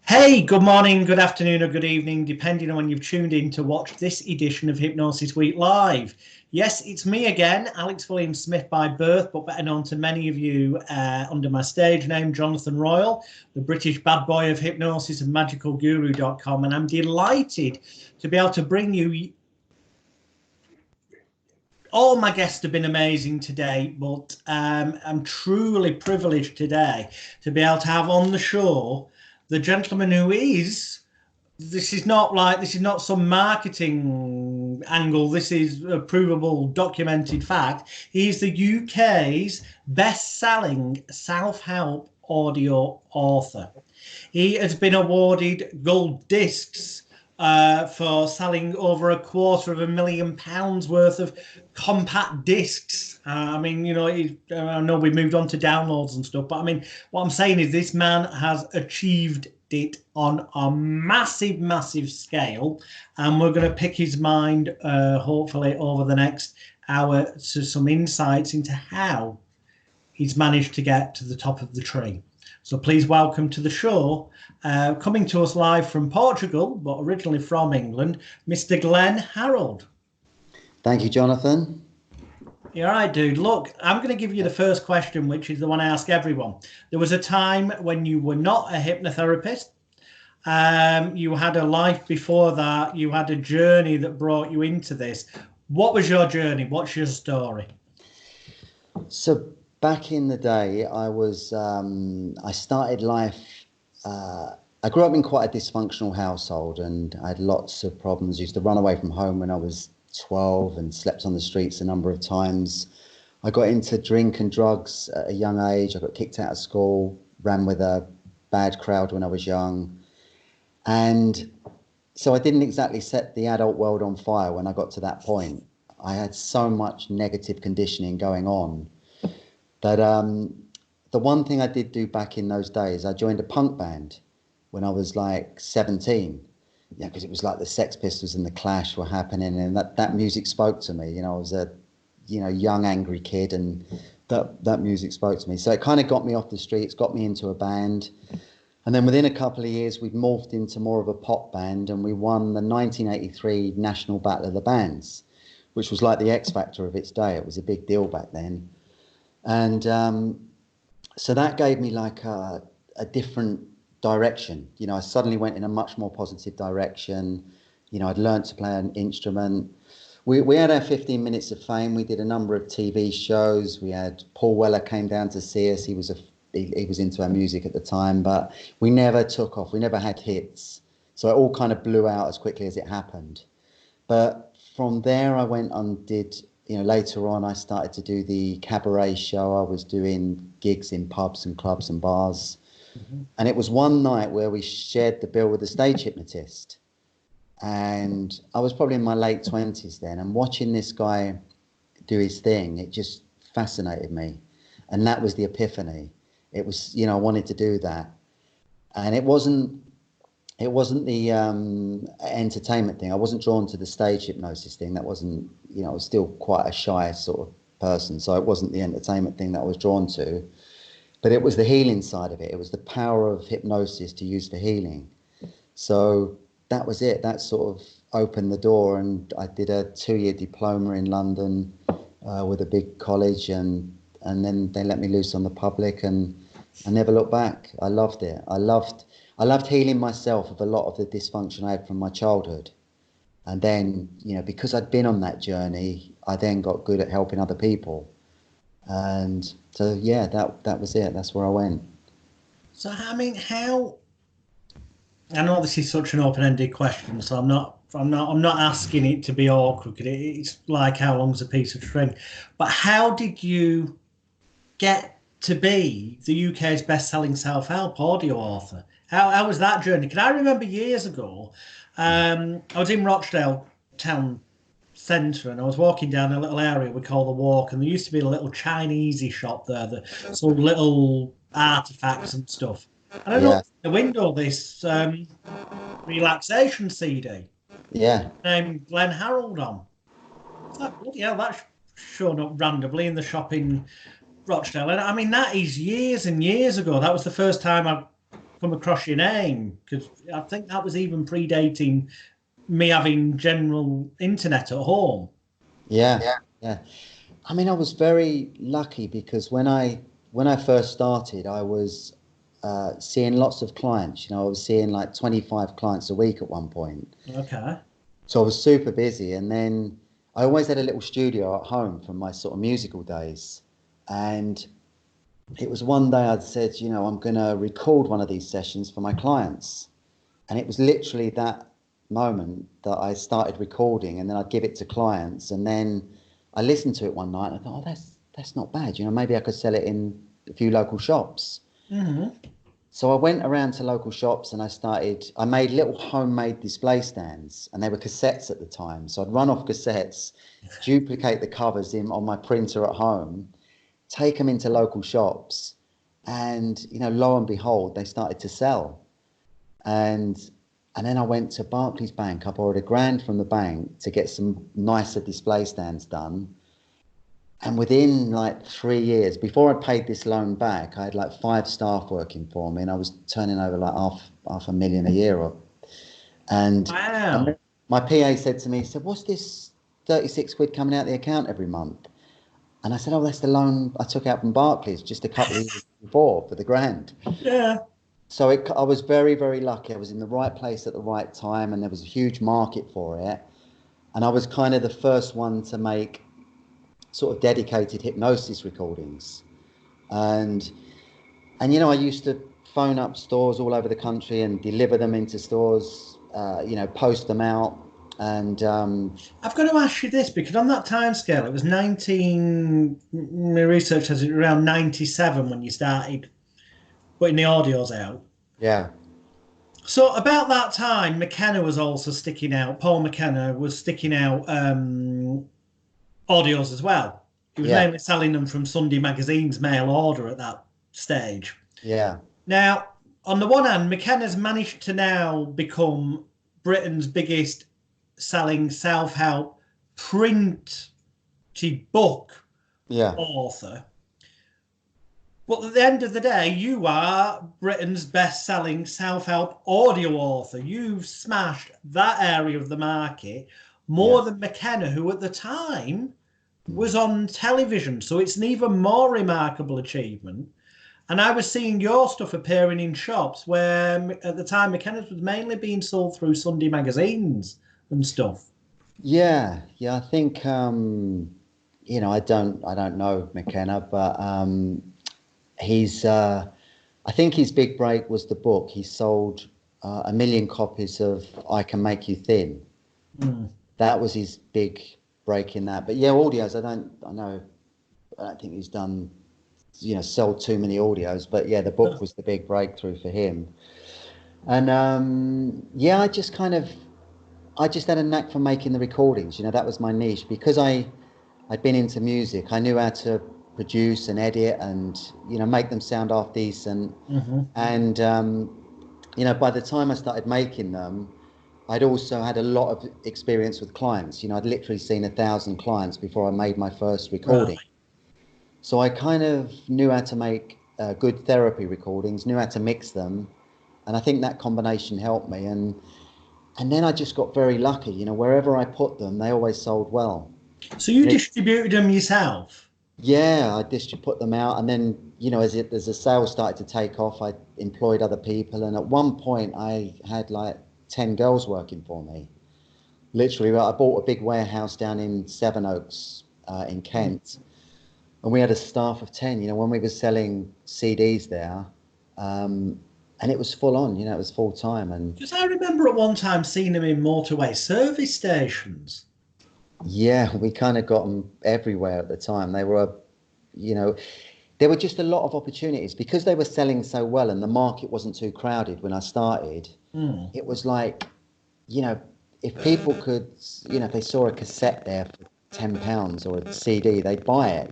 Hey, good morning, good afternoon, or good evening, depending on when you've tuned in to watch this edition of Hypnosis Week Live. Yes, it's me again, Alex William Smith by birth, but better known to many of you under my stage name, Jonathan Royal, the British bad boy of hypnosis and magicalguru.com. And I'm delighted to be able to bring you. All my guests have been amazing today, but I'm truly privileged today to be able to have on the show the gentleman who is, this is not some marketing angle. This is a provable, documented fact. He's the UK's best-selling self-help audio author. He has been awarded gold discs for selling over £250,000 worth of compact discs. I know we moved on to downloads and stuff, but I mean, what I'm saying is this man has achieved it on a massive, massive scale, and we're going to pick his mind, hopefully, over the next hour to some insights into how he's managed to get to the top of the tree. So please welcome to the show, coming to us live from Portugal, but originally from England, Mr. Glenn Harrold. Thank you, Jonathan. You're right, dude. Look, I'm going to give you the first question, which is the one I ask everyone. There was a time when you were not a hypnotherapist. You had a life before that. You had a journey that brought you into this. What was your journey? What's your story? So back in the day, I started life. I grew up in quite a dysfunctional household, and I had lots of problems. I used to run away from home when I was 12 and slept on the streets a number of times. I got into drink and drugs at a young age. I got kicked out of school, ran with a bad crowd when I was young. And so I didn't exactly set the adult world on fire when I got to that point. I had so much negative conditioning going on that the one thing I did do back in those days, I joined a punk band when I was like 17. Yeah, because it was like the Sex Pistols and the Clash were happening, and that music spoke to me. I was a young angry kid, and that music spoke to me. So it kind of got me off the streets, got me into a band, and then within a couple of years we'd morphed into more of a pop band, and we won the 1983 National Battle of the Bands, which was like the X Factor of its day. It was a big deal back then, and so that gave me like a different direction. I suddenly went in a much more positive direction. I'd learned to play an instrument. We had our 15 minutes of fame. We did a number of TV shows. We had Paul Weller came down to see us. He was into our music at the time, but we never took off. We never had hits. So it all kind of blew out as quickly as it happened. But from there I went and did, later on I started to do the cabaret show. I was doing gigs in pubs and clubs and bars. Mm-hmm. And it was one night where we shared the bill with a stage hypnotist. And I was probably in my late 20s then, and watching this guy do his thing, it just fascinated me. And that was the epiphany. It was, I wanted to do that. And it wasn't the entertainment thing. I wasn't drawn to the stage hypnosis thing. That wasn't, I was still quite a shy sort of person. So it wasn't the entertainment thing that I was drawn to. But it was the healing side of it. It was the power of hypnosis to use for healing. So that was it. That sort of opened the door, and I did a 2-year diploma in London with a big college, and then they let me loose on the public, and I never looked back. I loved it. I loved healing myself of a lot of the dysfunction I had from my childhood. And then, because I'd been on that journey, I then got good at helping other people. And so, yeah, that was it. That's where I went. So, I mean, I know this is such an open-ended question, so I'm not asking it to be awkward. It's like how long's a piece of string. But how did you get to be the UK's best-selling self-help audio author? How was that journey? Because I remember years ago, I was in Rochdale town centre, and I was walking down a little area we call the Walk, and there used to be a little Chinese shop there that sold little artifacts and stuff. And I looked at the window, this relaxation CD. Yeah. Named Glenn Harrold on. It's like, bloody hell, that's shown up randomly in the shop in Rochdale. And I mean, that is years and years ago. That was the first time I come across your name, because I think that was even predating me having general internet at home. Yeah, yeah. I mean, I was very lucky because when I first started, I was seeing lots of clients. I was seeing like 25 clients a week at one point. Okay. So I was super busy, and then I always had a little studio at home from my sort of musical days. And it was one day I'd said, I'm going to record one of these sessions for my clients. And it was literally that moment that I started recording, and then I'd give it to clients. And then I listened to it one night and I thought, oh, that's not bad. Maybe I could sell it in a few local shops. Mm-hmm. So I went around to local shops and I made little homemade display stands, and they were cassettes at the time. So I'd run off cassettes, duplicate the covers on my printer at home, take them into local shops, and, lo and behold, they started to sell. And then I went to Barclays Bank. I borrowed £1,000 from the bank to get some nicer display stands done. And within like 3 years, before I paid this loan back, I had like 5 staff working for me, and I was turning over like half a million a year. And Wow. my PA said to me, he said, what's this 36 quid coming out the account every month? And I said, oh, that's the loan I took out from Barclays just a couple of years before for the £1,000. Yeah. So I was very, very lucky. I was in the right place at the right time, and there was a huge market for it. And I was kind of the first one to make sort of dedicated hypnosis recordings. And I used to phone up stores all over the country and deliver them into stores, post them out. And I've got to ask you this, because on that time scale, it was my research says it was around 97 when you started putting the audios out. yeah, So about that time, McKenna was also sticking out. Paul McKenna was sticking out audios as well. He was yeah, mainly selling them from Sunday Magazine's mail order at that stage. yeah, Now, on the one hand, McKenna's managed to now become Britain's biggest selling self-help printed book yeah, author. But at the end of the day, you are Britain's best-selling self-help audio author. You've smashed that area of the market more yeah. than McKenna, who at the time was on television. So it's an even more remarkable achievement. And I was seeing your stuff appearing in shops where at the time McKenna's was mainly being sold through Sunday magazines and stuff. Yeah, yeah. I think I don't know McKenna, but he's. I think his big break was the book. He sold 1 million copies of "I Can Make You Thin." Mm. That was his big break in that. But yeah, audios. I don't think he's done. Sold too many audios. But yeah, the book was the big breakthrough for him. And yeah, I just had a knack for making the recordings. That was my niche because I'd been into music. I knew how to produce and edit and make them sound half decent. Mm-hmm. And by the time I started making them, I'd also had a lot of experience with clients. I'd literally seen 1,000 clients before I made my first recording. Right. So I kind of knew how to make good therapy recordings, knew how to mix them, and I think that combination helped me. And then I just got very lucky. Wherever I put them, they always sold well. So you And distributed them yourself? yeah, I just put them out, and then as the sales started to take off, I employed other people, and at one point I had like 10 girls working for me. Literally, I bought a big warehouse down in Sevenoaks in Kent, and we had a staff of 10. When we were selling CDs there, and it was full on. It was full time, and Because I remember at one time seeing them in motorway service stations. yeah, we kind of got them everywhere at the time. They were, there were just a lot of opportunities because they were selling so well and the market wasn't too crowded when I started. Mm. It was like, if people could, if they saw a cassette there for £10 or a CD, they'd buy it,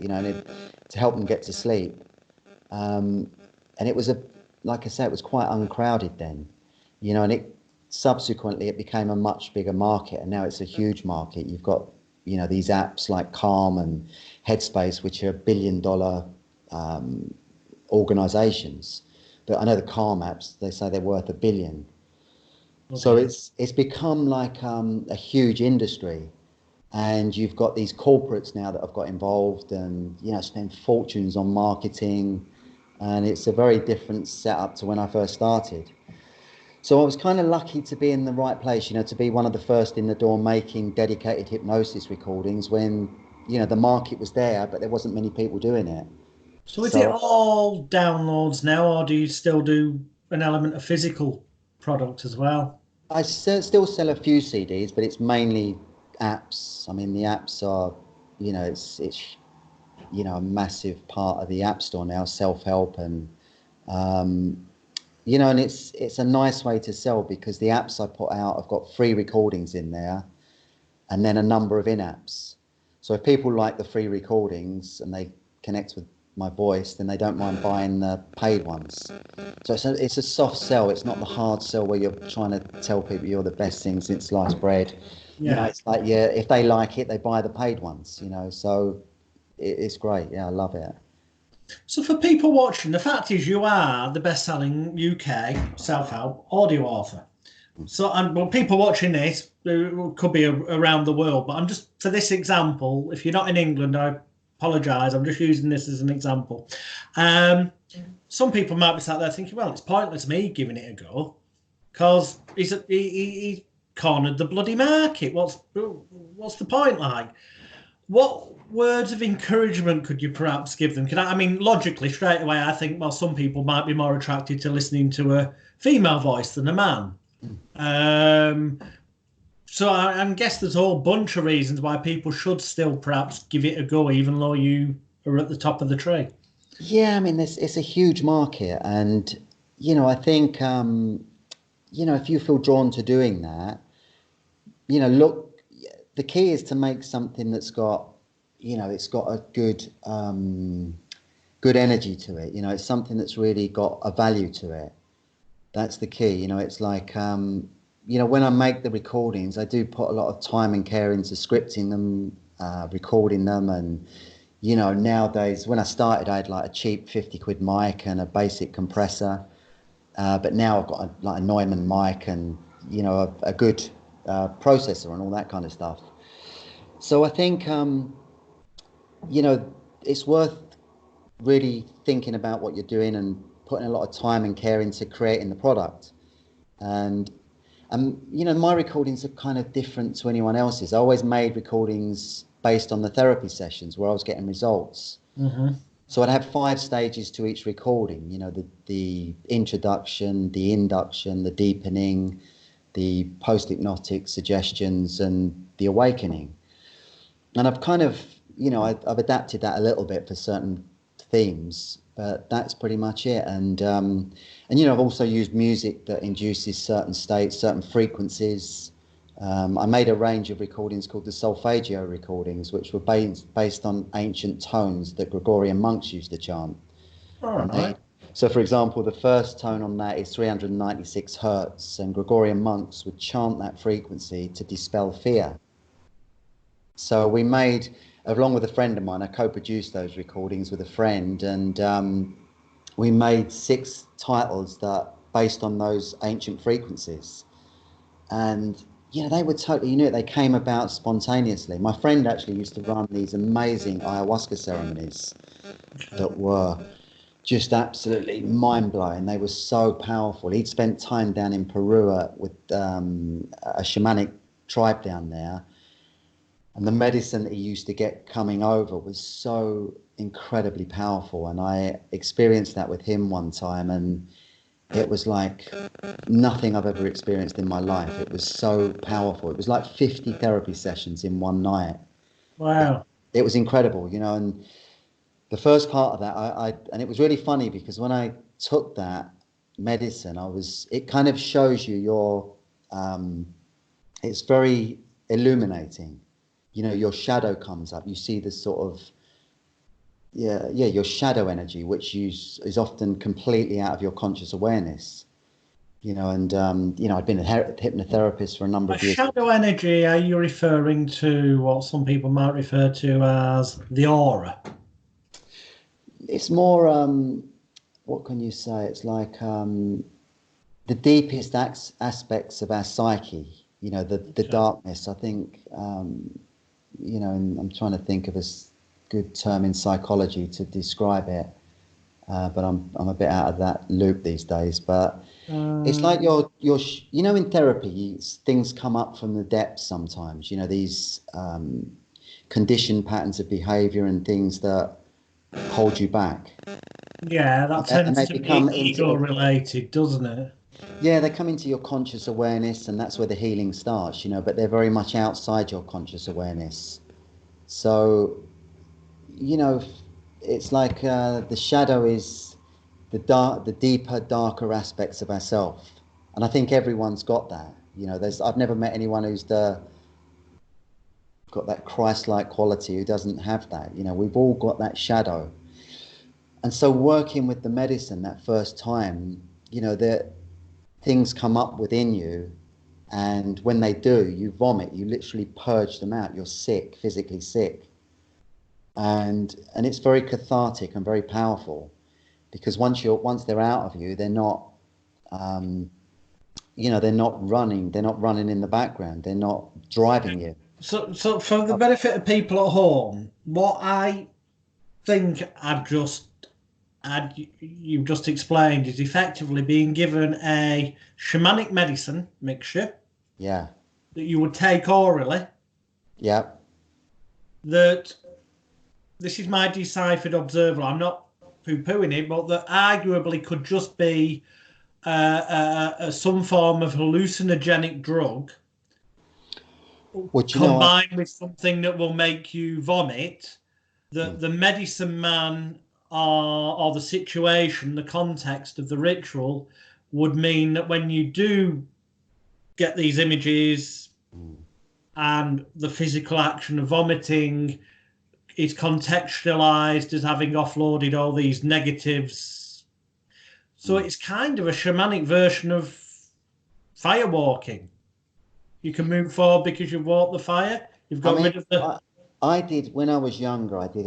to help them get to sleep. And it was like I said, it was quite uncrowded then, and subsequently it became a much bigger market, and now it's a huge market. You've got these apps like Calm and Headspace, which are $1 billion organizations. but I know the car maps, they say they're worth $1 billion. Okay. So it's become like a huge industry, and you've got these corporates now that have got involved and, you know, spend fortunes on marketing, and it's a very different setup to when I first started. So I was kind of lucky to be in the right place, you know, to be one of the first in the door making dedicated hypnosis recordings when, you know, the market was there, but there wasn't many people doing it. So is it So all downloads now, or do you still do an element of physical product as well? I still sell a few CDs, but it's mainly apps. I mean, the apps are, you know, it's you know, a massive part of the App Store now, self-help, and um, you know, and it's a nice way to sell because the apps I put out, I've got free recordings in there, and then a number of in-apps. So if people like the free recordings and they connect with my voice, then they don't mind buying the paid ones. So it's a soft sell. It's not the hard sell where you're trying to tell people you're the best thing since sliced bread. You know, Yeah. it's like, yeah, if they like it, they buy the paid ones, you know. So it's great. Yeah, I love it. So for people watching, the fact is you are the best-selling UK self-help audio author. So, and well, people watching this could be around the world, but I'm just for this example. If you're not in England, I apologise. I'm just using this as an example. Um, some people might be sat there thinking, "Well, it's pointless me giving it a go because he cornered the bloody market. What's the point?" Like, what words of encouragement could you perhaps give them? I mean, logically, straight away, I think, well, some people might be more attracted to listening to a female voice than a man. Um, so I guess there's a whole bunch of reasons why people should still perhaps give it a go, even though you are at the top of the tree. Yeah, I mean, it's a huge market, and you know, I think you know, if you feel drawn to doing that, you know, look, the key is to make something that's got, you know, it's got a good energy to it. You know, it's something that's really got a value to it. That's the key. You know, it's like, you know, when I make the recordings, I do put a lot of time and care into scripting them, recording them, and you know, nowadays when I started, I had like a cheap 50 quid mic and a basic compressor, but now I've got like a Neumann mic and you know a good processor and all that kind of stuff. So I think you know it's worth really thinking about what you're doing and putting a lot of time and care into creating the product. And you know, my recordings are kind of different to anyone else's. I always made recordings based on the therapy sessions where I was getting results. Mm-hmm. So I'd have 5 stages to each recording. You know, the introduction, the induction, the deepening, the post-hypnotic suggestions, and the awakening. And I've kind of, you know, I've adapted that a little bit for certain themes, but that's pretty much it. And you know, I've also used music that induces certain states, certain frequencies. I made a range of recordings called the solfeggio recordings, which were based on ancient tones that Gregorian monks used to chant. All And right. so, for example, the first tone on that is 396 hertz, and Gregorian monks would chant that frequency to dispel fear. So we made, along with a friend of mine, I co-produced those recordings with a friend, and we made 6 titles that based on those ancient frequencies. And you know, they were totally new. They came about spontaneously. My friend actually used to run these amazing ayahuasca ceremonies that were just absolutely mind-blowing. They were so powerful. He'd spent time down in Peru with a shamanic tribe down there, and the medicine that he used to get coming over was so incredibly powerful. And I experienced that with him one time, and it was like nothing I've ever experienced in my life. It was so powerful. It was like 50 therapy sessions in one night. Wow. It was incredible, you know. And the first part of that, and it was really funny because when I took that medicine, it kind of shows you it's very illuminating. You know, your shadow comes up. You see this sort of, yeah, your shadow energy, which is often completely out of your conscious awareness. You know, and you know, I'd been a hypnotherapist for a number By of years. shadow energy, are you referring to what some people might refer to as the aura? It's more what can you say? It's like the deepest aspects of our psyche, you know, the darkness. I think, you know, and I'm trying to think of a good term in psychology to describe it, but I'm a bit out of that loop these days. But it's like you know, in therapy, things come up from the depths sometimes. You know, these conditioned patterns of behaviour and things that hold you back. Yeah, that And tends they to become be into ego related, doesn't it? yeah, they come into your conscious awareness, and that's where the healing starts. You know, but they're very much outside your conscious awareness. So you know, it's like the shadow is the deeper, darker aspects of ourself, and I think everyone's got that. You know, I've never met anyone who's got that Christ-like quality who doesn't have that. You know, we've all got that shadow, and so working with the medicine that first time, you know, that things come up within you, and when they do, you vomit. You literally purge them out. You're sick, physically sick, and it's very cathartic and very powerful, because once they're out of you, they're not you know, they're not running in the background, they're not driving you. So for the benefit of people at home, what I think you've just explained is effectively being given a shamanic medicine mixture Yeah, that you would take orally. yeah. That this is my deciphered observal. I'm not poo-pooing it, but that arguably could just be some form of hallucinogenic drug Well, do you know, combined with something that will make you vomit. The medicine man or the situation, the context of the ritual would mean that when you do get these images and the physical action of vomiting is contextualized as having offloaded all these negatives. So it's kind of a shamanic version of firewalking. You can move forward because you've walked the fire. You've I got mean, rid of the. I did when I was younger. I did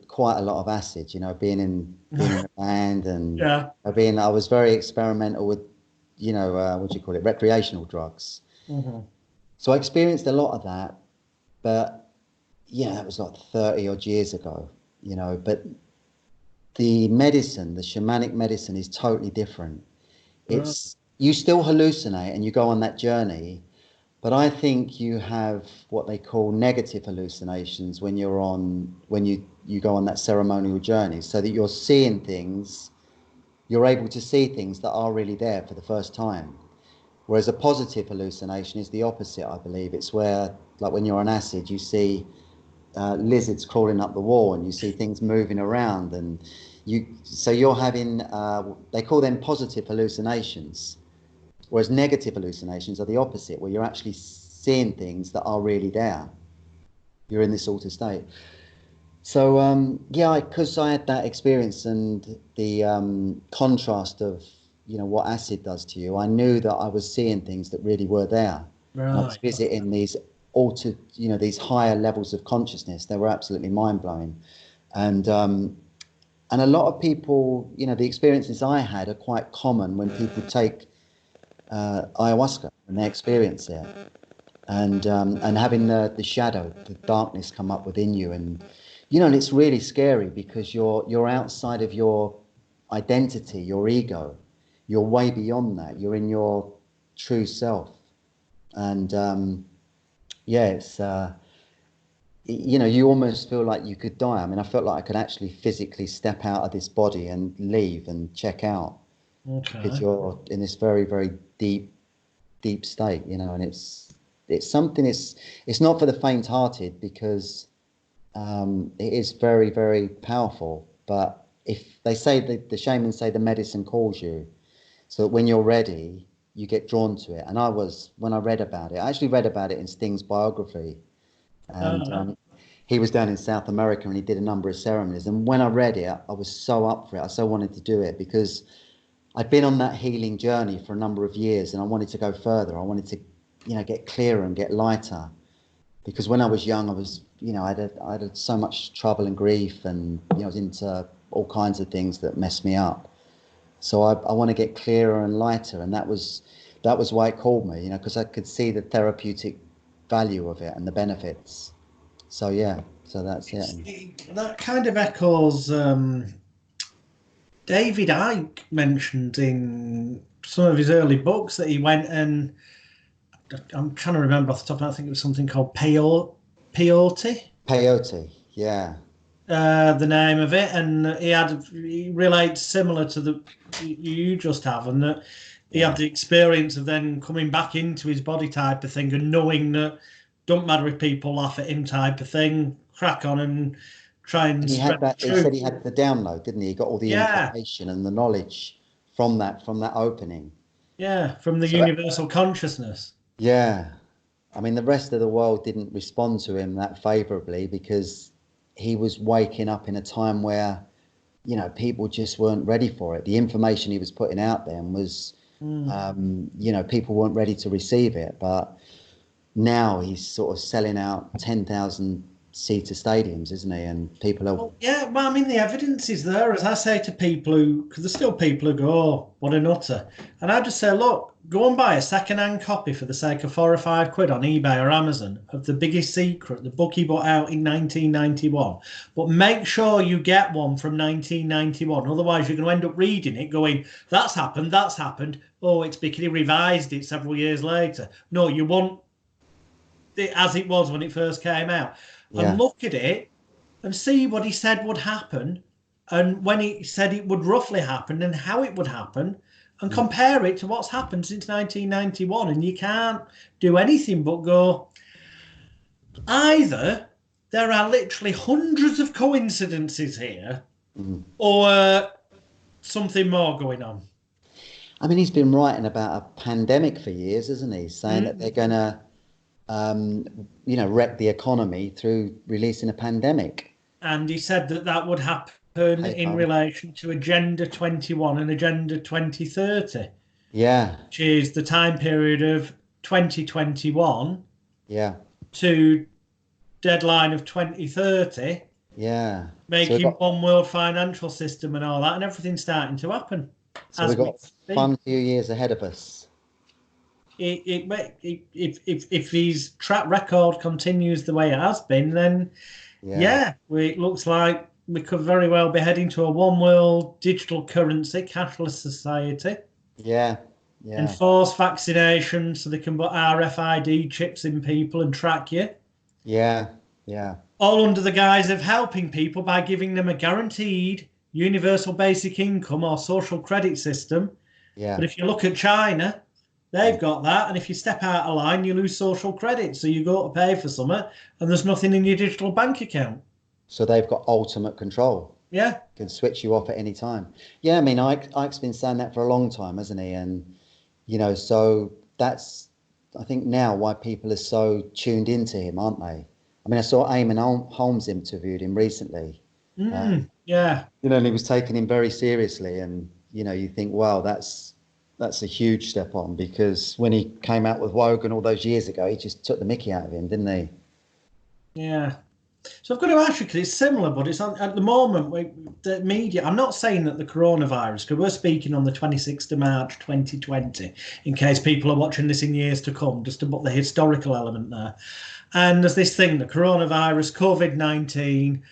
quite a lot of acid. You know, being in a band, and Yeah. I was very experimental with, you know, what do you call it, recreational drugs. Mhm. So I experienced a lot of that, but yeah, that was like 30 odd years ago. You know, but the medicine, the shamanic medicine, is totally different. Right. It's you still hallucinate and you go on that journey, but I think you have what they call negative hallucinations when you go on that ceremonial journey, so that you're seeing things, you're able to see things that are really there for the first time. Whereas a positive hallucination is the opposite, I believe. It's where, like when you're on acid, you see lizards crawling up the wall and you see things moving around, and so you're having they call them positive hallucinations, whereas negative hallucinations are the opposite, where you're actually seeing things that are really there. You're in this altered state. So yeah, because I had that experience and the contrast of, you know, what acid does to you, I knew that I was seeing things that really were there, and I was Right. visiting these altered, you know, these higher levels of consciousness. They were absolutely mind blowing, and and a lot of people, you know, the experiences I had are quite common when people take ayahuasca and they experience it, and having the shadow, the darkness come up within you, and you know, and it's really scary because you're outside of your identity, your ego. You're way beyond that. You're in your true self, and yeah, it's you know, you almost feel like you could die. I mean, I felt like I could actually physically step out of this body and leave and check out, because Okay. you're in this very, very deep state, you know, and it's something. It's not for the faint-hearted, because it is very, very powerful. But if they say the shamans say the medicine calls you, so that when you're ready, you get drawn to it. And when I read about it, I actually read about it in Sting's biography, and Uh, he was down in South America and he did a number of ceremonies. And when I read it, I was so up for it. I so wanted to do it, because I'd been on that healing journey for a number of years, and I wanted to go further. I wanted to, you know, get clearer and get lighter, because when I was young, I was, you know, I had so much trouble and grief, and you know, I was into all kinds of things that messed me up. So I want to get clearer and lighter, and that was why it called me, you know, because I could see the therapeutic value of it and the benefits. So yeah, so that's it. That kind of echoes David Icke mentioned in some of his early books that he went and I'm trying to remember off the top of my head, I think it was something called peyote. Peyote, yeah. The name of it, and he relates similar to the you just have, and that he Yeah. had the experience of then coming back into his body type of thing, and knowing that don't matter if people laugh at him type of thing, crack on and try and And he spread had the that. He said truth. he had the download, didn't he? He got all the Yeah, information and the knowledge from that opening. yeah, from the So that, universal consciousness. yeah. I mean, the rest of the world didn't respond to him that favorably because he was waking up in a time where, you know, people just weren't ready for it. The information he was putting out then was, you know, people weren't ready to receive it. But now he's sort of selling out 10,000 seater stadiums, isn't he? And people are, Well, yeah, well, I mean, the evidence is there, as I say to people because there's still people who go, oh, what a nutter. And I just say, look, go and buy a second-hand copy for the sake of £4 or £5 on eBay or Amazon of The Biggest Secret, the book he put out in 1991. But make sure you get one from 1991. Otherwise, you're going to end up reading it going, that's happened, that's happened. Oh, it's because he revised it several years later. No, you want it as it was when it first came out. And yeah, look at it and see what he said would happen and when he said it would roughly happen and how it would happen and compare it to what's happened since 1991. And you can't do anything but go, either there are literally hundreds of coincidences here or something more going on. I mean, he's been writing about a pandemic for years, hasn't he? Saying that they're going to, you know, wreck the economy through releasing a pandemic. And he said that that would happen Hey, in Father. relation to Agenda 21 and Agenda 2030, Yeah, which is the time period of 2021 yeah, to deadline of 2030, yeah. So making one world financial system and all that, and everything's starting to happen we've as we got a speak. fun few years ahead of us. If his track record continues the way it has been, then Yeah, yeah, it looks like we could very well be heading to a one world digital currency, cashless society. yeah, yeah, Enforce vaccination so they can put RFID chips in people and track you. yeah, yeah, All under the guise of helping people by giving them a guaranteed universal basic income or social credit system. yeah. But if you look at China, they've got that. And if you step out of line, you lose social credit. So you go to pay for something and there's nothing in your digital bank account. So they've got ultimate control. Yeah. Can switch you off at any time. Yeah, I mean, Ike's been saying that for a long time, hasn't he? And, you know, so that's, I think now why people are so tuned into him, aren't they? I mean, I saw Eamon Holmes interviewed him recently. Yeah. You know, and he was taking him very seriously. And, you know, you think, wow, that's a huge step on because when he came out with Wogan all those years ago, he just took the mickey out of him, didn't he? Yeah. So I've got to ask you, because it's similar, but it's on, at the moment, the media, I'm not saying that the coronavirus, because we're speaking on the 26th of March 2020, in case people are watching this in years to come, just to put the historical element there. And there's this thing, the coronavirus, COVID-19,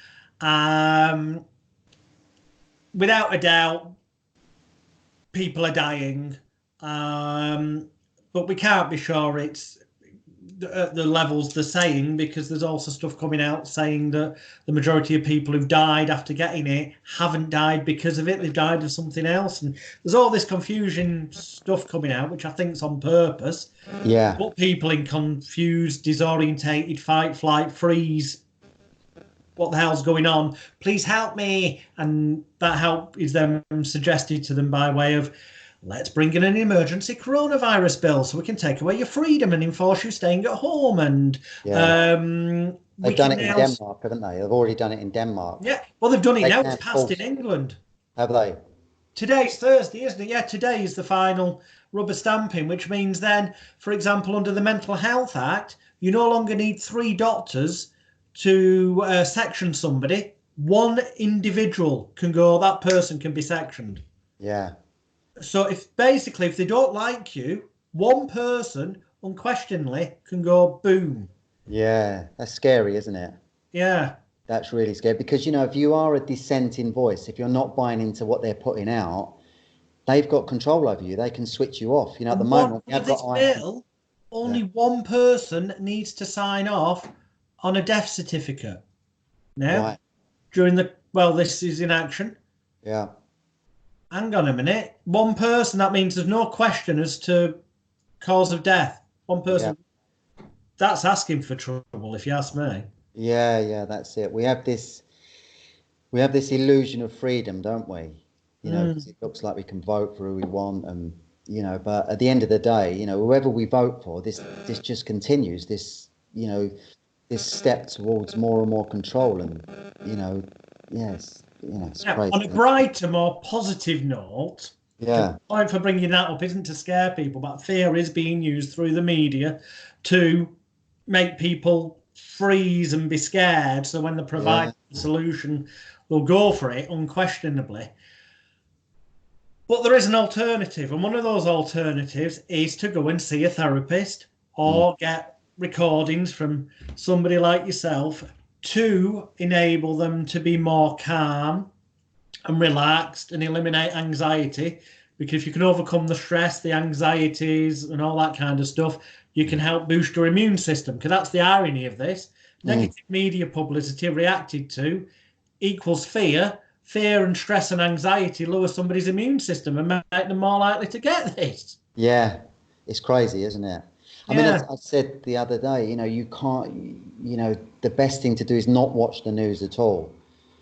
without a doubt, people are dying, but we can't be sure it's at the levels they're saying, because there's also stuff coming out saying that the majority of people who've died after getting it haven't died because of it. They've died of something else. And there's all this confusion stuff coming out, which I think is on purpose. Yeah. Put people in confused, disorientated, fight, flight, freeze. What the hell's going on? Please help me. And that help is then suggested to them by way of, let's bring in an emergency coronavirus bill so we can take away your freedom and enforce you staying at home. And Yeah. They've done it in now, Denmark, haven't they? They've already done it in Denmark. yeah, well, they've done it They now. can It's passed in enforce- England. Have they? Today's Thursday, isn't it? Yeah, today is the final rubber stamping, which means then, for example, under the Mental Health Act, you no longer need 3 doctors to section somebody. One individual can go, that person can be sectioned. Yeah. So if basically if they don't like you, one person unquestionably can go boom. Yeah, that's scary, isn't it? Yeah. That's really scary because, if you are a dissenting voice, if you're not buying into what they're putting out, they've got control over you. They can switch you off. At the And one moment, we for have got this bill, yeah, only one person needs to sign off on a death certificate. Now, right, during the well, this is in action. yeah, Hang on a minute. One person, that means there's no question as to cause of death. One yeah, person, that's asking for trouble, if you ask me. yeah, yeah. That's it. We have this illusion of freedom, don't we? Because Mm. it looks like we can vote for who we want, and but at the end of the day, whoever we vote for, this just continues. This step towards more and more control, and you know, yes, it's Now, crazy. on a brighter, more positive note, because Yeah, the point for bringing that up isn't to scare people, but fear is being used through the media to make people freeze and be scared. So when they provide yeah, a solution, they'll go for it unquestionably. But there is an alternative, and one of those alternatives is to go and see a therapist mm, or get recordings from somebody like yourself to enable them to be more calm and relaxed and eliminate anxiety. Because if you can overcome the stress, the anxieties, and all that kind of stuff, you can help boost your immune system. Because that's the irony of this: mm. negative media publicity reacted to equals fear. Fear and stress and anxiety lower somebody's immune system and make them more likely to get this. Yeah, it's crazy, isn't it? I mean, as Yeah, I said the other day, you can't, the best thing to do is not watch the news at all.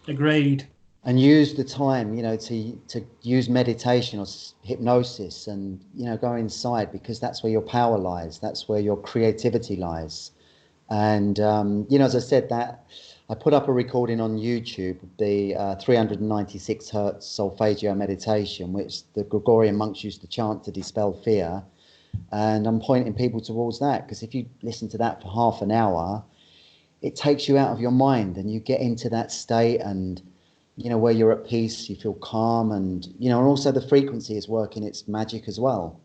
agreed. And use the time to use meditation or hypnosis, and go inside, because that's where your power lies, that's where your creativity lies. And as I said, that I put up a recording on YouTube, the 396 hertz solfeggio meditation, which the Gregorian monks used to chant to dispel fear. And I'm pointing people towards that, because if you listen to that for half an hour, it takes you out of your mind and you get into that state, and where you're at peace, you feel calm, and also the frequency is working its magic as well.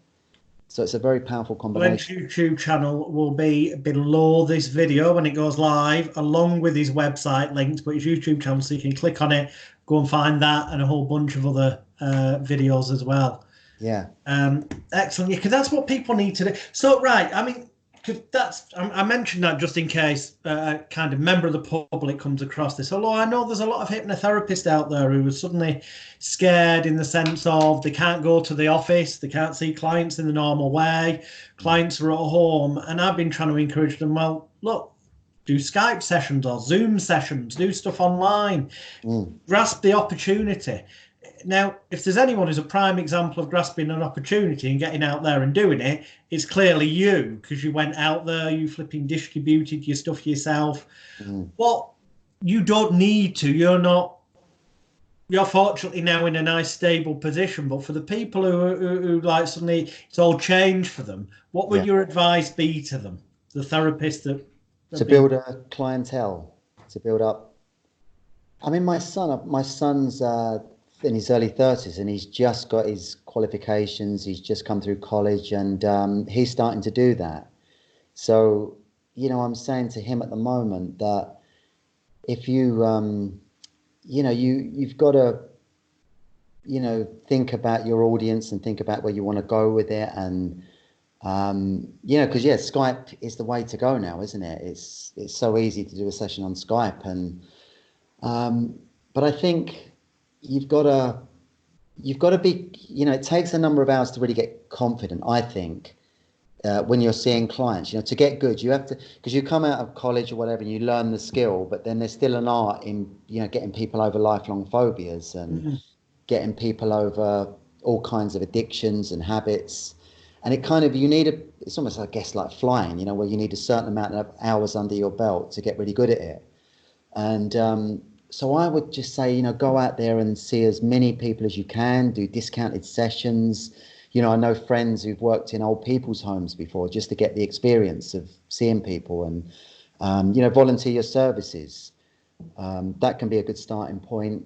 So it's a very powerful Glenn's combination. YouTube channel will be below this video when it goes live, along with his website links, but his YouTube channel, so you can click on it, go and find that and a whole bunch of other videos as well. Yeah. Excellent. Yeah, because that's what people need to do. So, right, I mean, because I mentioned that just in case a kind of member of the public comes across this. Although I know there's a lot of hypnotherapists out there who are suddenly scared in the sense of they can't go to the office, they can't see clients in the normal way, clients are at home. And I've been trying to encourage them, well, look, do Skype sessions or Zoom sessions, do stuff online, Mm. grasp the opportunity. Now, if there's anyone who's a prime example of grasping an opportunity and getting out there and doing it, it's clearly you, because you went out there, you flipping distributed your stuff yourself. Mm. What you don't need to, you're fortunately now in a nice stable position. But for the people who like suddenly it's all changed for them, what would Yeah. your advice be to them? The therapists that To have been build a clientele, to build up. I mean, my son's in his early 30s, and he's just got his qualifications. He's just come through college, and he's starting to do that. So, I'm saying to him at the moment that if you've got to, think about your audience and think about where you want to go with it. And, because, yeah, Skype is the way to go now, isn't it? It's so easy to do a session on Skype. And, but I think you've got to, be, it takes a number of hours to really get confident, I think. When you're seeing clients, to get good, you have to, because you come out of college or whatever and you learn the skill, but then there's still an art in, getting people over lifelong phobias, and Mhm. getting people over all kinds of addictions and habits. And it kind of, you need it's almost, I guess, like flying, where you need a certain amount of hours under your belt to get really good at it. And so I would just say, go out there and see as many people as you can, do discounted sessions. I know friends who've worked in old people's homes before, just to get the experience of seeing people, and, volunteer your services. That can be a good starting point.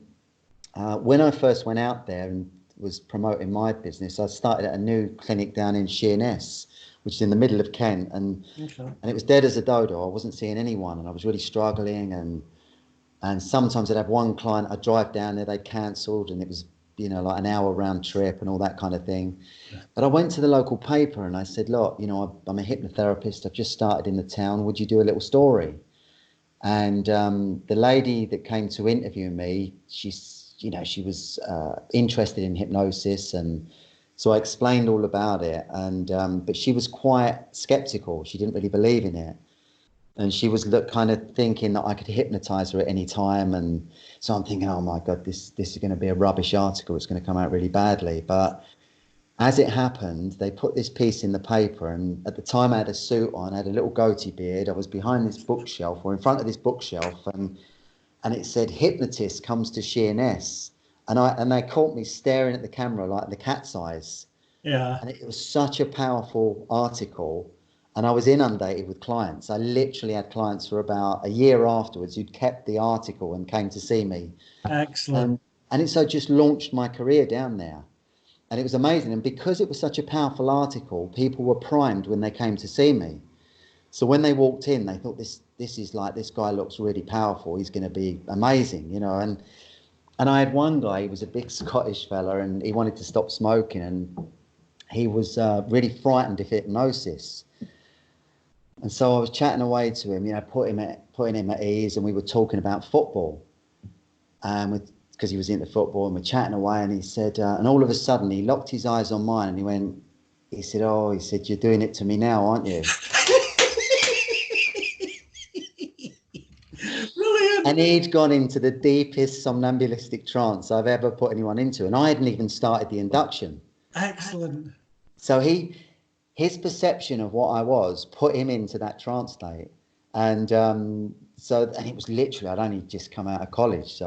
When I first went out there, and was promoting my business, I started at a new clinic down in Sheerness, which is in the middle of Kent, and it was dead as a dodo. I wasn't seeing anyone, and I was really struggling, and sometimes I'd have one client, I'd drive down there, they'd cancelled, and it was, like an hour round trip and all that kind of thing. But I went to the local paper and I said, look, I'm a hypnotherapist, I've just started in the town, would you do a little story? And the lady that came to interview me, she was interested in hypnosis, and so I explained all about it, and but she was quite skeptical. She didn't really believe in it, and she was kind of thinking that I could hypnotize her at any time. And so I'm thinking, oh my God, this is going to be a rubbish article. It's going to come out really badly. But as it happened, they put this piece in the paper, and at the time I had a suit on, I had a little goatee beard. I was behind this bookshelf, or in front of this bookshelf, and it said, "Hypnotist comes to Sheerness," and they caught me staring at the camera like the cat's eyes. Yeah. And it was such a powerful article, and I was inundated with clients. I literally had clients for about a year afterwards who'd kept the article and came to see me. Excellent. And it so just launched my career down there. And it was amazing. And because it was such a powerful article, people were primed when they came to see me. So when they walked in, they thought, this is like, this guy looks really powerful. He's going to be amazing, And I had one guy, he was a big Scottish fella, and he wanted to stop smoking, and he was really frightened of hypnosis. And so I was chatting away to him, putting him at ease, and we were talking about football. Because he was into football, and we're chatting away, and he said, and all of a sudden he locked his eyes on mine, and he said, you're doing it to me now, aren't you? Brilliant. And he'd gone into the deepest somnambulistic trance I've ever put anyone into, and I hadn't even started the induction. Excellent. So his perception of what I was put him into that trance state, and it was literally, I'd only just come out of college,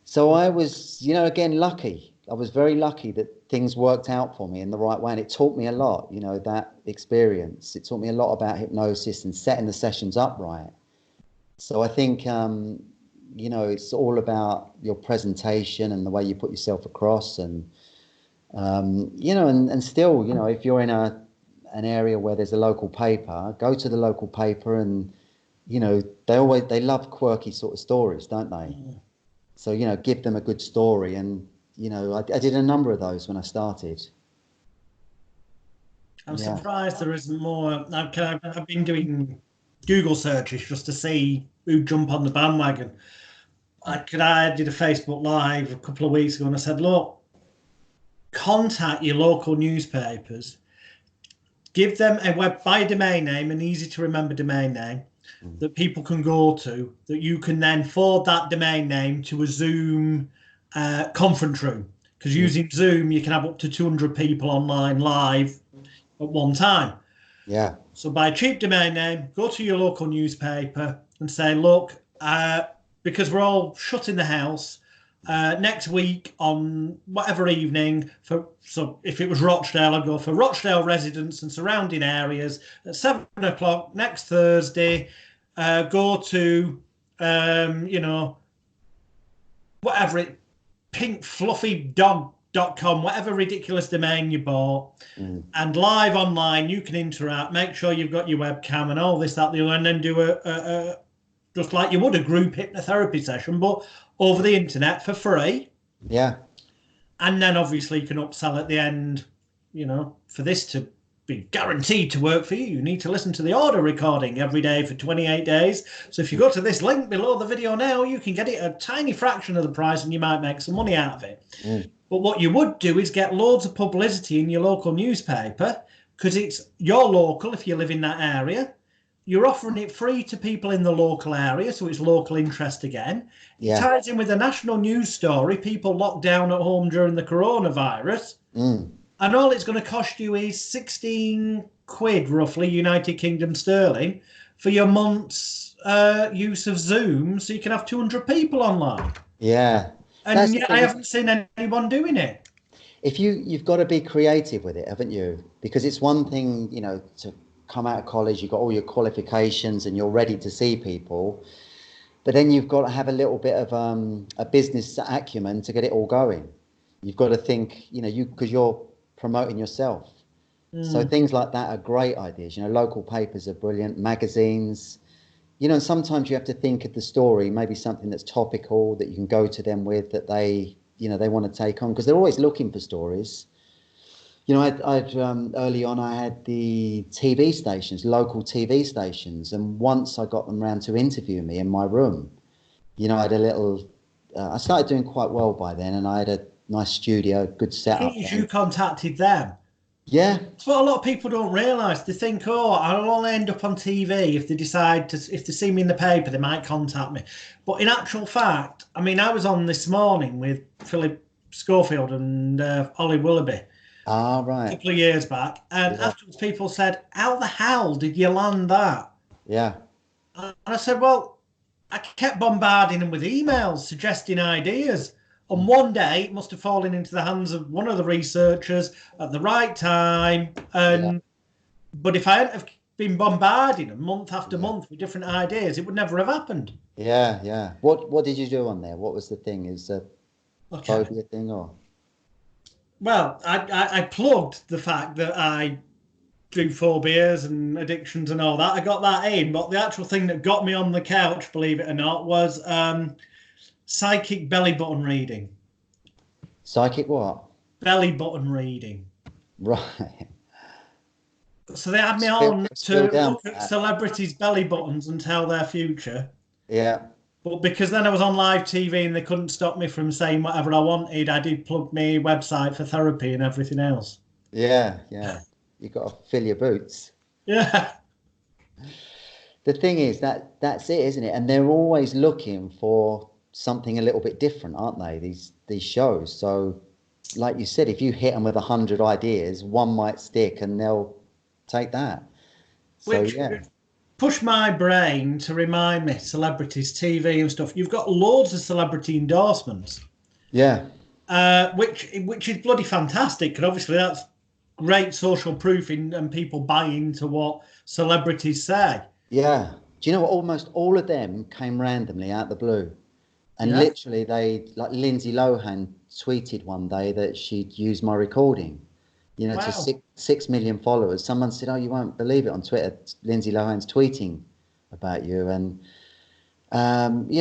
So I was, again, lucky. I was very lucky that things worked out for me in the right way. And it taught me a lot, that experience. It taught me a lot about hypnosis and setting the sessions up right. So I think, it's all about your presentation and the way you put yourself across. And, and still, if you're in an area where there's a local paper, go to the local paper, and, they love quirky sort of stories, don't they? Mm. So, give them a good story. And, I did a number of those when I started. I'm surprised there isn't more. I've been doing Google searches just to see who jump on the bandwagon. I did a Facebook Live a couple of weeks ago, and I said, look, contact your local newspapers. Give them buy a domain name, an easy to remember domain name, that people can go to, that you can then forward that domain name to a Zoom conference room. Because using Zoom, you can have up to 200 people online live at one time. Yeah. So buy a cheap domain name, go to your local newspaper and say, look, because we're all shut in the house, next week on whatever evening, so if it was Rochdale, I'd go for Rochdale residents and surrounding areas at 7 o'clock next Thursday. Go to, whatever pinkfluffydog.com, whatever ridiculous domain you bought, and live online, you can interact, make sure you've got your webcam and all this, that, the other, and then do a just like you would a group hypnotherapy session, but over the internet for free. Yeah. And then obviously you can upsell at the end, for this to be guaranteed to work for you. You need to listen to the audio recording every day for 28 days. So if you go to this link below the video now, you can get it at a tiny fraction of the price, and you might make some money out of it. But what you would do is get loads of publicity in your local newspaper, because it's your local if you live in that area. You're offering it free to people in the local area, so it's local interest again. Yeah. It ties in with a national news story, people locked down at home during the coronavirus. And all it's going to cost you is 16 quid, roughly, United Kingdom sterling, for your month's use of Zoom, so you can have 200 people online. Yeah. And yet I haven't seen anyone doing it. If you've got to be creative with it, haven't you? Because it's one thing, to come out of college, you've got all your qualifications and you're ready to see people, but then you've got to have a little bit of a business acumen to get it all going. You've got to think, because you're promoting yourself. So things like that are great ideas. Local papers are brilliant, magazines, and sometimes you have to think of the story, maybe something that's topical that you can go to them with, that they want to take on, because they're always looking for stories. I'd early on, I had the TV stations, local TV stations, and once I got them round to interview me in my room, I had a little, I started doing quite well by then, and I had a nice studio, good setup. You contacted them. Yeah. That's what a lot of people don't realise. They think, oh, I'll only end up on TV if they decide to, if they see me in the paper, they might contact me. But in actual fact, I mean, I was on this morning with Philip Schofield and Ollie Willoughby. Ah, right. A couple of years back. And afterwards, people said, how the hell did you land that? Yeah. And I said, well, I kept bombarding them with emails suggesting ideas. And one day it must have fallen into the hands of one of the researchers at the right time. But if I hadn't have been bombarding them month after month with different ideas, it would never have happened. Yeah, yeah. What did you do on there? What was the thing? Is a phobia thing or? Well, I plugged the fact that I do phobias and addictions and all that. I got that in, but the actual thing that got me on the couch, believe it or not, was psychic belly button reading. Psychic what? Belly button reading. Right. So they had me on to look at celebrities' belly buttons and tell their future. Yeah. But because then I was on live TV and they couldn't stop me from saying whatever I wanted, I did plug my website for therapy and everything else. Yeah, yeah. You got to fill your boots. Yeah. The thing is that's it, isn't it? And they're always looking for something a little bit different, aren't they? These shows. So, like you said, if you hit them with 100 ideas, one might stick, and they'll take that. So push my brain to remind me, celebrities, TV and stuff. You've got loads of celebrity endorsements. Yeah. Which is bloody fantastic, because obviously that's great social proof and people buy into what celebrities say. Yeah. Do you know what? Almost all of them came randomly out of the blue. And literally like Lindsay Lohan tweeted one day that she'd used my recording, to 6 million followers. Someone said, oh, you won't believe it, on Twitter, Lindsay Lohan's tweeting about you. And,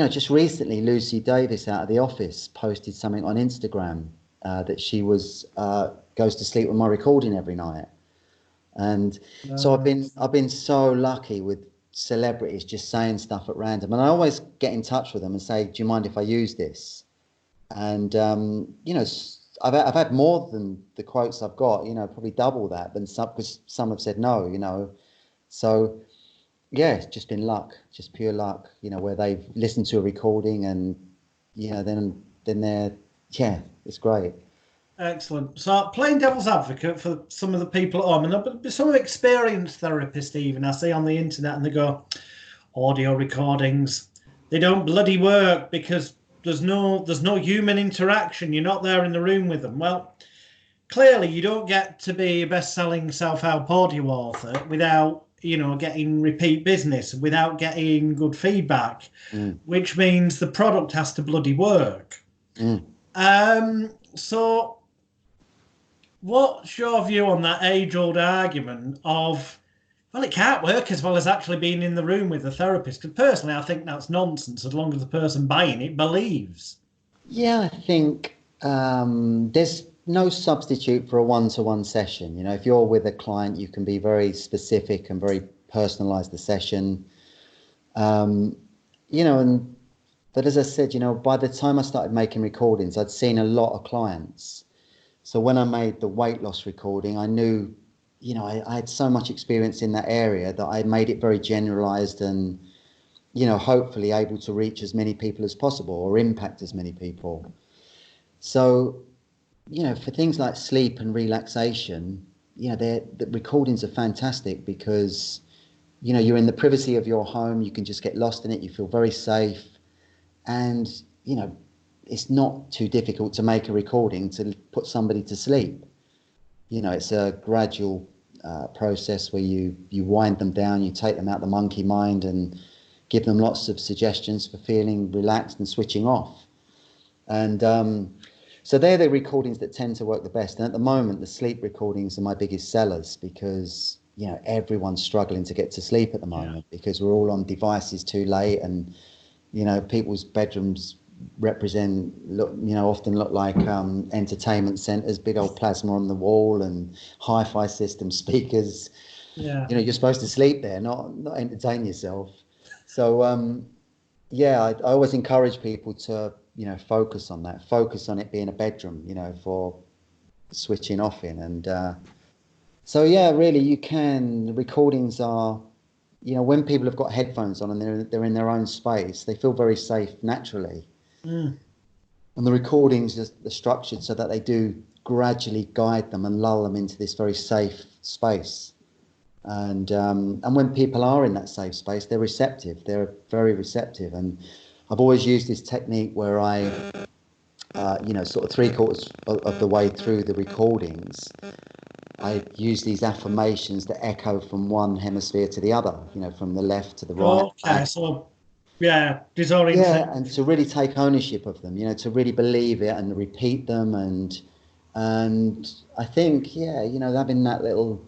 just recently, Lucy Davis out of The Office posted something on Instagram that she goes to sleep with my recording every night. And so I've been so lucky with celebrities just saying stuff at random, and I always get in touch with them and say, do you mind if I use this? And I've had more than the quotes I've got, probably double that, but because some have said no, so it's just been luck, just pure luck, where they've listened to a recording and then they're it's great. Excellent. So, playing devil's advocate for some of the people at home, and there'll be some experienced therapists even I see on the internet, and they go, audio recordings, they don't bloody work because there's no human interaction. You're not there in the room with them. Well, clearly you don't get to be a best-selling self-help audio author without getting repeat business, without getting good feedback, which means the product has to bloody work. So what's your view on that age-old argument of, well, it can't work as well as actually being in the room with the therapist? Because personally, I think that's nonsense as long as the person buying it believes. Yeah, I think there's no substitute for a one-to-one session. If you're with a client, you can be very specific and very personalised the session. But as I said, by the time I started making recordings, I'd seen a lot of clients. So when I made the weight loss recording, I knew, I had so much experience in that area that I made it very generalized and, hopefully able to reach as many people as possible or impact as many people. So, for things like sleep and relaxation, the recordings are fantastic because, you're in the privacy of your home. You can just get lost in it. You feel very safe. And, it's not too difficult to make a recording to put somebody to sleep. It's a gradual process where you wind them down, you take them out the monkey mind and give them lots of suggestions for feeling relaxed and switching off. And So they're the recordings that tend to work the best. And at the moment, the sleep recordings are my biggest sellers because, you know, everyone's struggling to get to sleep at the moment because we're all on devices too late, and, you know, people's bedrooms often look like entertainment centers, big old plasma on the wall and hi-fi system speakers. Yeah. You know, you're supposed to sleep there, not entertain yourself. So I always encourage people to, you know, focus on that, focus on it being a bedroom, you know, for switching off in. And really, you can. The recordings are, you know, when people have got headphones on and they're in their own space, they feel very safe naturally. Mm. And the recordings are structured so that they do gradually guide them and lull them into this very safe space. And when people are in that safe space, they're receptive. They're very receptive. And I've always used this technique where I, sort of 3/4 of the way through the recordings, I use these affirmations that echo from one hemisphere to the other, you know, from the left to the right. Okay, so disorienting. Yeah, and to really take ownership of them, you know, to really believe it and repeat them, and I think, you know, having that little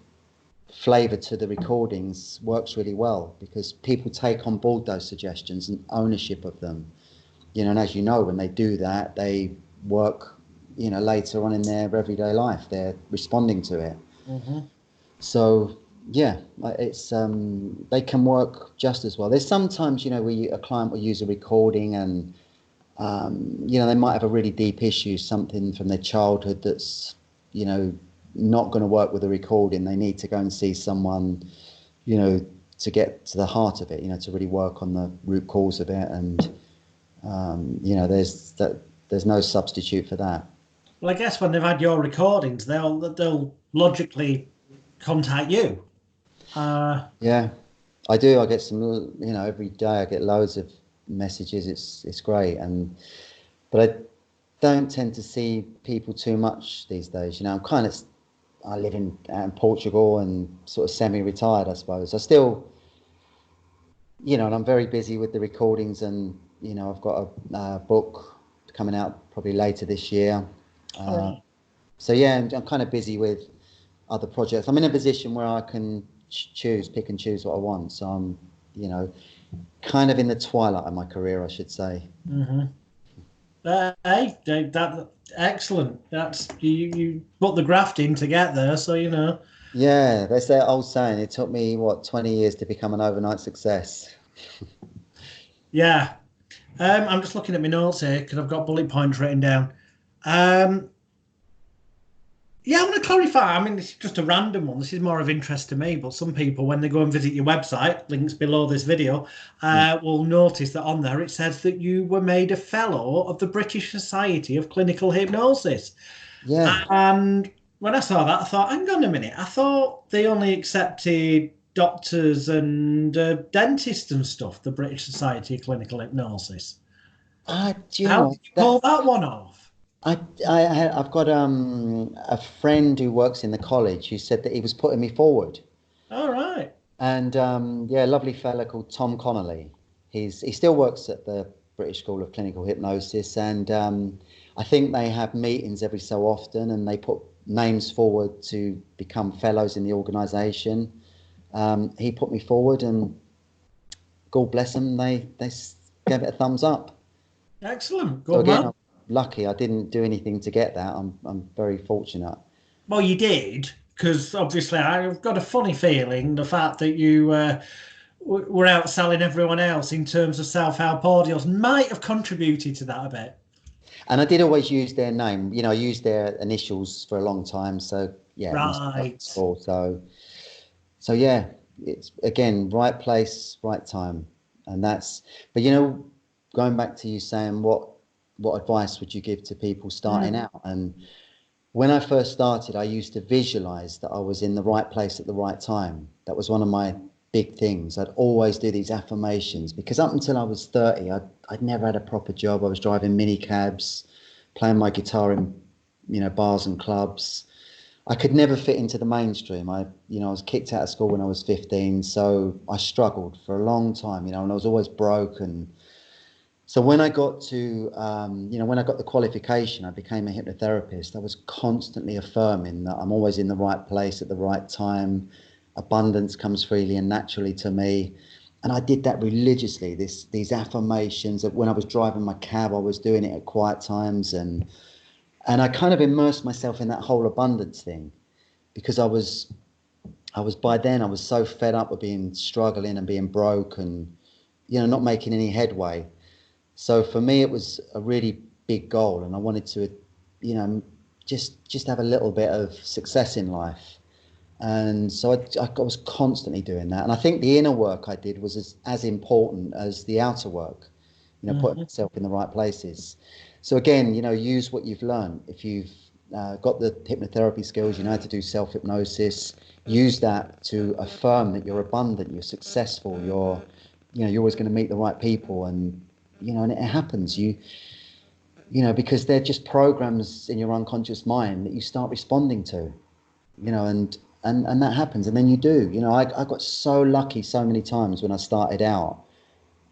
flavour to the recordings works really well because people take on board those suggestions and ownership of them, you know, and as you know, when they do that, they work, you know, later on in their everyday life, they're responding to it. Mm-hmm. So it's they can work just as well. There's sometimes, you know, a client will use a recording and you know, they might have a really deep issue, something from their childhood that's, you know, not going to work with a recording. They need to go and see someone, you know, to get to the heart of it, you know, to really work on the root cause of it. And you know, there's no substitute for that. Well, I guess when they've had your recordings, they'll logically contact you. Yeah, I do. I get some, you know, every day I get loads of messages. It's great, but I don't tend to see people too much these days. You know, I live out in Portugal and sort of semi-retired, I suppose. I still, you know, and I'm very busy with the recordings, and, you know, I've got a book coming out probably later this year. Right. So yeah, I'm kind of busy with other projects. I'm in a position where I can pick and choose what I want. So I'm, you know, kind of in the twilight of my career, I should say. Mm-hmm. That excellent. That's you put the graft in to get there, so you know. Yeah, there's that old saying. It took me 20 years to become an overnight success. Yeah. I'm just looking at my notes here because I've got bullet points written down. Um, Yeah, I want to clarify. I mean, this is just a random one. This is more of interest to me, but some people, when they go and visit your website, links below this video, will notice that on there it says that you were made a fellow of the British Society of Clinical Hypnosis. Yeah. And when I saw that, I thought, hang on a minute. I thought they only accepted doctors and dentists and stuff, the British Society of Clinical Hypnosis. Do you How know did you pull that one off? I've got a friend who works in the college who said that he was putting me forward. All right. And a lovely fella called Tom Connolly. He still works at the British School of Clinical Hypnosis, and I think they have meetings every so often, and they put names forward to become fellows in the organisation. He put me forward, and God bless them, they gave it a thumbs up. Excellent. So Good again, man. I'm lucky. I didn't do anything to get that. I'm very fortunate. Well, you did, because obviously I've got a funny feeling the fact that you were outselling everyone else in terms of self-help audios might have contributed to that a bit. And I did always use their name. You know, I used their initials for a long time. So yeah, it must have Right. been cool. So yeah, it's again right place, right time, and that's. But you know, going back to you saying what advice would you give to people starting Mm. out? And when I first started, I used to visualize that I was in the right place at the right time. That was one of my big things. I'd always do these affirmations because up until I was 30, I'd never had a proper job. I was driving mini cabs, playing my guitar in, you know, bars and clubs. I could never fit into the mainstream. I was kicked out of school when I was 15, so I struggled for a long time, you know, and I was always broke, and So when I got to, when I got the qualification, I became a hypnotherapist. I was constantly affirming that I'm always in the right place at the right time. Abundance comes freely and naturally to me. And I did that religiously, these affirmations that when I was driving my cab, I was doing it at quiet times. And I kind of immersed myself in that whole abundance thing because I was by then, I was so fed up with struggling and being broke and, not making any headway. So for me, it was a really big goal, and I wanted to, just have a little bit of success in life. And so I was constantly doing that. And I think the inner work I did was as important as the outer work, putting myself in the right places. So again, use what you've learned. If you've got the hypnotherapy skills, you know how to do self-hypnosis, use that to affirm that you're abundant, you're successful, you're always going to meet the right people. And and it happens, because they're just programs in your unconscious mind that you start responding to, and that happens. And then you do, I got so lucky so many times when I started out,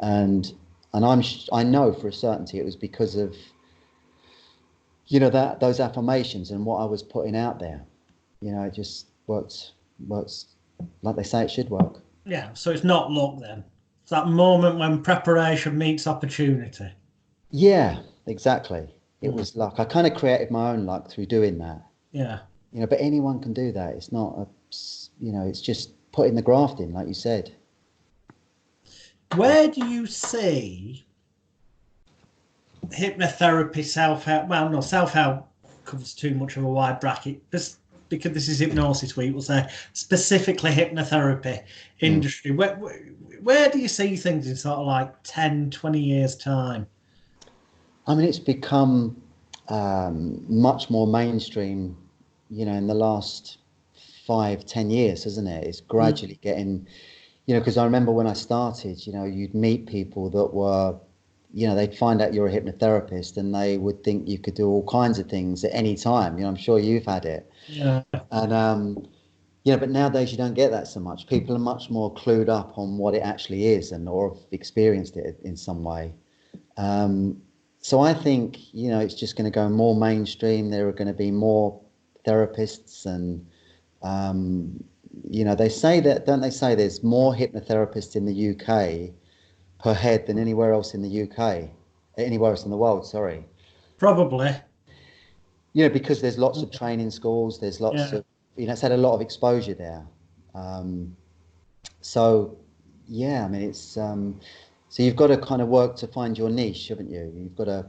and I know for a certainty it was because of, those affirmations and what I was putting out there. It just works like they say it should work. Yeah, so it's not luck then. It's that moment when preparation meets opportunity. Yeah, exactly. It was luck. I kind of created my own luck through doing that. Yeah. But anyone can do that. It's not it's just putting the graft in, like you said. Where do you see hypnotherapy, self-help? Well, no, self-help covers too much of a wide bracket. Just because this is Hypnosis Week, we'll say specifically hypnotherapy industry. Where do you see things in sort of like 10, 20 years' time? I mean, it's become much more mainstream, in the last 5-10 years, hasn't it? It's gradually getting, because I remember when I started, you'd meet people that were, they'd find out you're a hypnotherapist and they would think you could do all kinds of things at any time. I'm sure you've had it. Yeah. And, but nowadays you don't get that so much. People are much more clued up on what it actually is or have experienced it in some way. So I think, it's just going to go more mainstream. There are going to be more therapists and, they say that, don't they say there's more hypnotherapists in the UK per head than anywhere else in the UK, anywhere else in the world, sorry. Probably. Because there's lots of training schools, there's lots of, it's had a lot of exposure there. So, yeah, I mean, it's, so you've got to kind of work to find your niche, haven't you? You've got to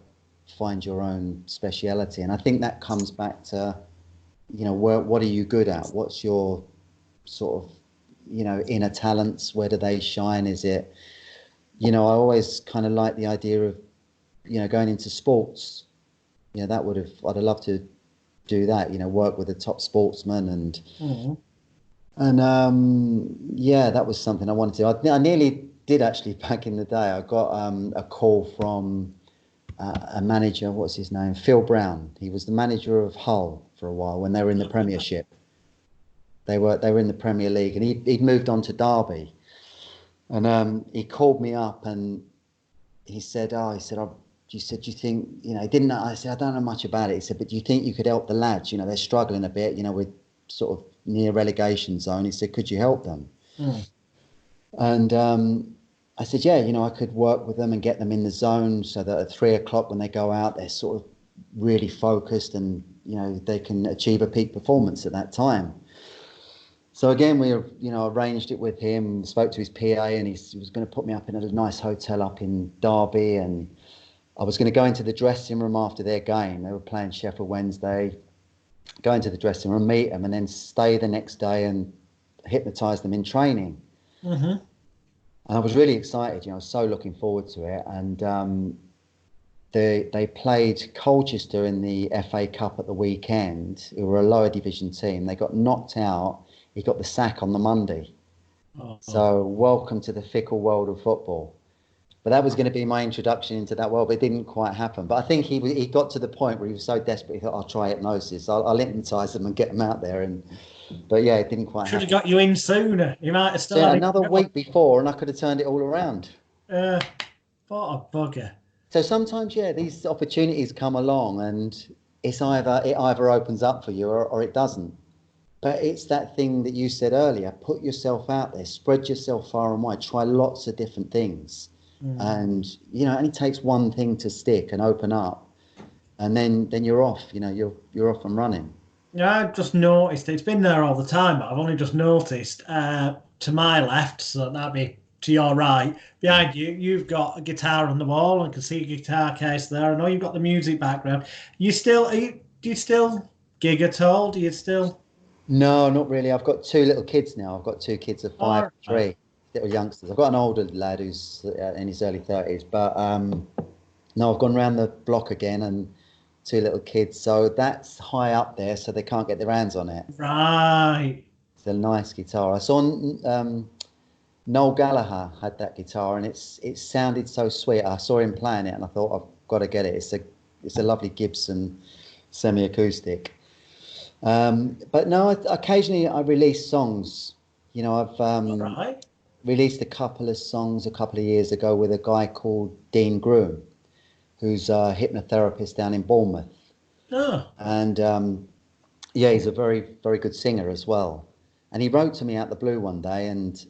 find your own speciality. And I think that comes back to, what are you good at? What's your sort of, inner talents? Where do they shine? Is it, I always kind of like the idea of, going into sports. I'd have loved to do that, work with a top sportsman and, yeah, that was something I wanted to. I nearly did actually back in the day. I got a call from a manager, what's his name? Phil Brown. He was the manager of Hull for a while when they were in the Premiership. They were in the Premier League, and he'd moved on to Derby. And he called me up and he said, do you think, he didn't know. I said, I don't know much about it. He said, but do you think you could help the lads? They're struggling a bit, we're sort of near relegation zone. He said, could you help them? And I said, yeah, I could work with them and get them in the zone so that at 3 o'clock when they go out, they're sort of really focused and, they can achieve a peak performance at that time. So again, we, arranged it with him, spoke to his PA, and he was going to put me up in a nice hotel up in Derby. And I was going to go into the dressing room after their game. They were playing Sheffield Wednesday. Go into the dressing room, meet them, and then stay the next day and hypnotise them in training. And I was really excited, I was so looking forward to it. And they played Colchester in the FA Cup at the weekend, who were a lower division team. They got knocked out. He got the sack on the Monday. So welcome to the fickle world of football. But that was going to be my introduction into that world, but it didn't quite happen. But I think he got to the point where he was so desperate, he thought, I'll try hypnosis. I'll hypnotise them and get them out there. But yeah, it didn't quite happen. Should have got you in sooner. You might have still had another week before, and I could have turned it all around. What a bugger. So sometimes, yeah, these opportunities come along, and it either opens up for you or it doesn't. But it's that thing that you said earlier: put yourself out there, spread yourself far and wide, try lots of different things, and it only takes one thing to stick and open up, and then you're off. You're off and running. Yeah, I've just noticed it's been there all the time, but I've only just noticed to my left, so that'd be to your right. Behind you, you've got a guitar on the wall. I can see a guitar case there. I know you've got the music background. Do you still gig at all? Do you still? No, not really. I've got two little kids now. I've got two kids of 5 All and right. 3, little youngsters. I've got an older lad who's in his early 30s, but no, I've gone round the block again and two little kids. So that's high up there, so they can't get their hands on it. Right. It's a nice guitar. I saw Noel Gallagher had that guitar, and it sounded so sweet. I saw him playing it, and I thought I've got to get it. It's a lovely Gibson semi-acoustic. But no, occasionally I release songs. I've All right. released a couple of songs a couple of years ago with a guy called Dean Groom, who's a hypnotherapist down in Bournemouth. Oh, And yeah, he's a very, very good singer as well. And he wrote to me out the blue one day and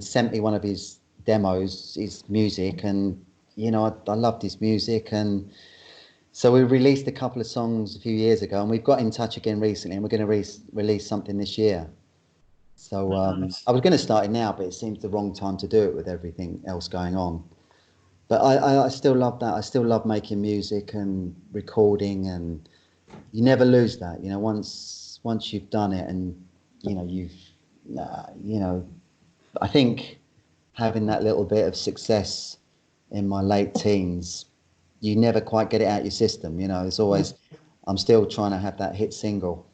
sent me one of his demos, his music. And, I loved his music. And so we released a couple of songs a few years ago, and we've got in touch again recently, and we're going to release something this year. So nice. I was going to start it now, but it seems the wrong time to do it with everything else going on. But I still love that. I still love making music and recording, and you never lose that. Once you've done it, and you've I think having that little bit of success in my late teens, you never quite get it out your system. It's always, I'm still trying to have that hit single.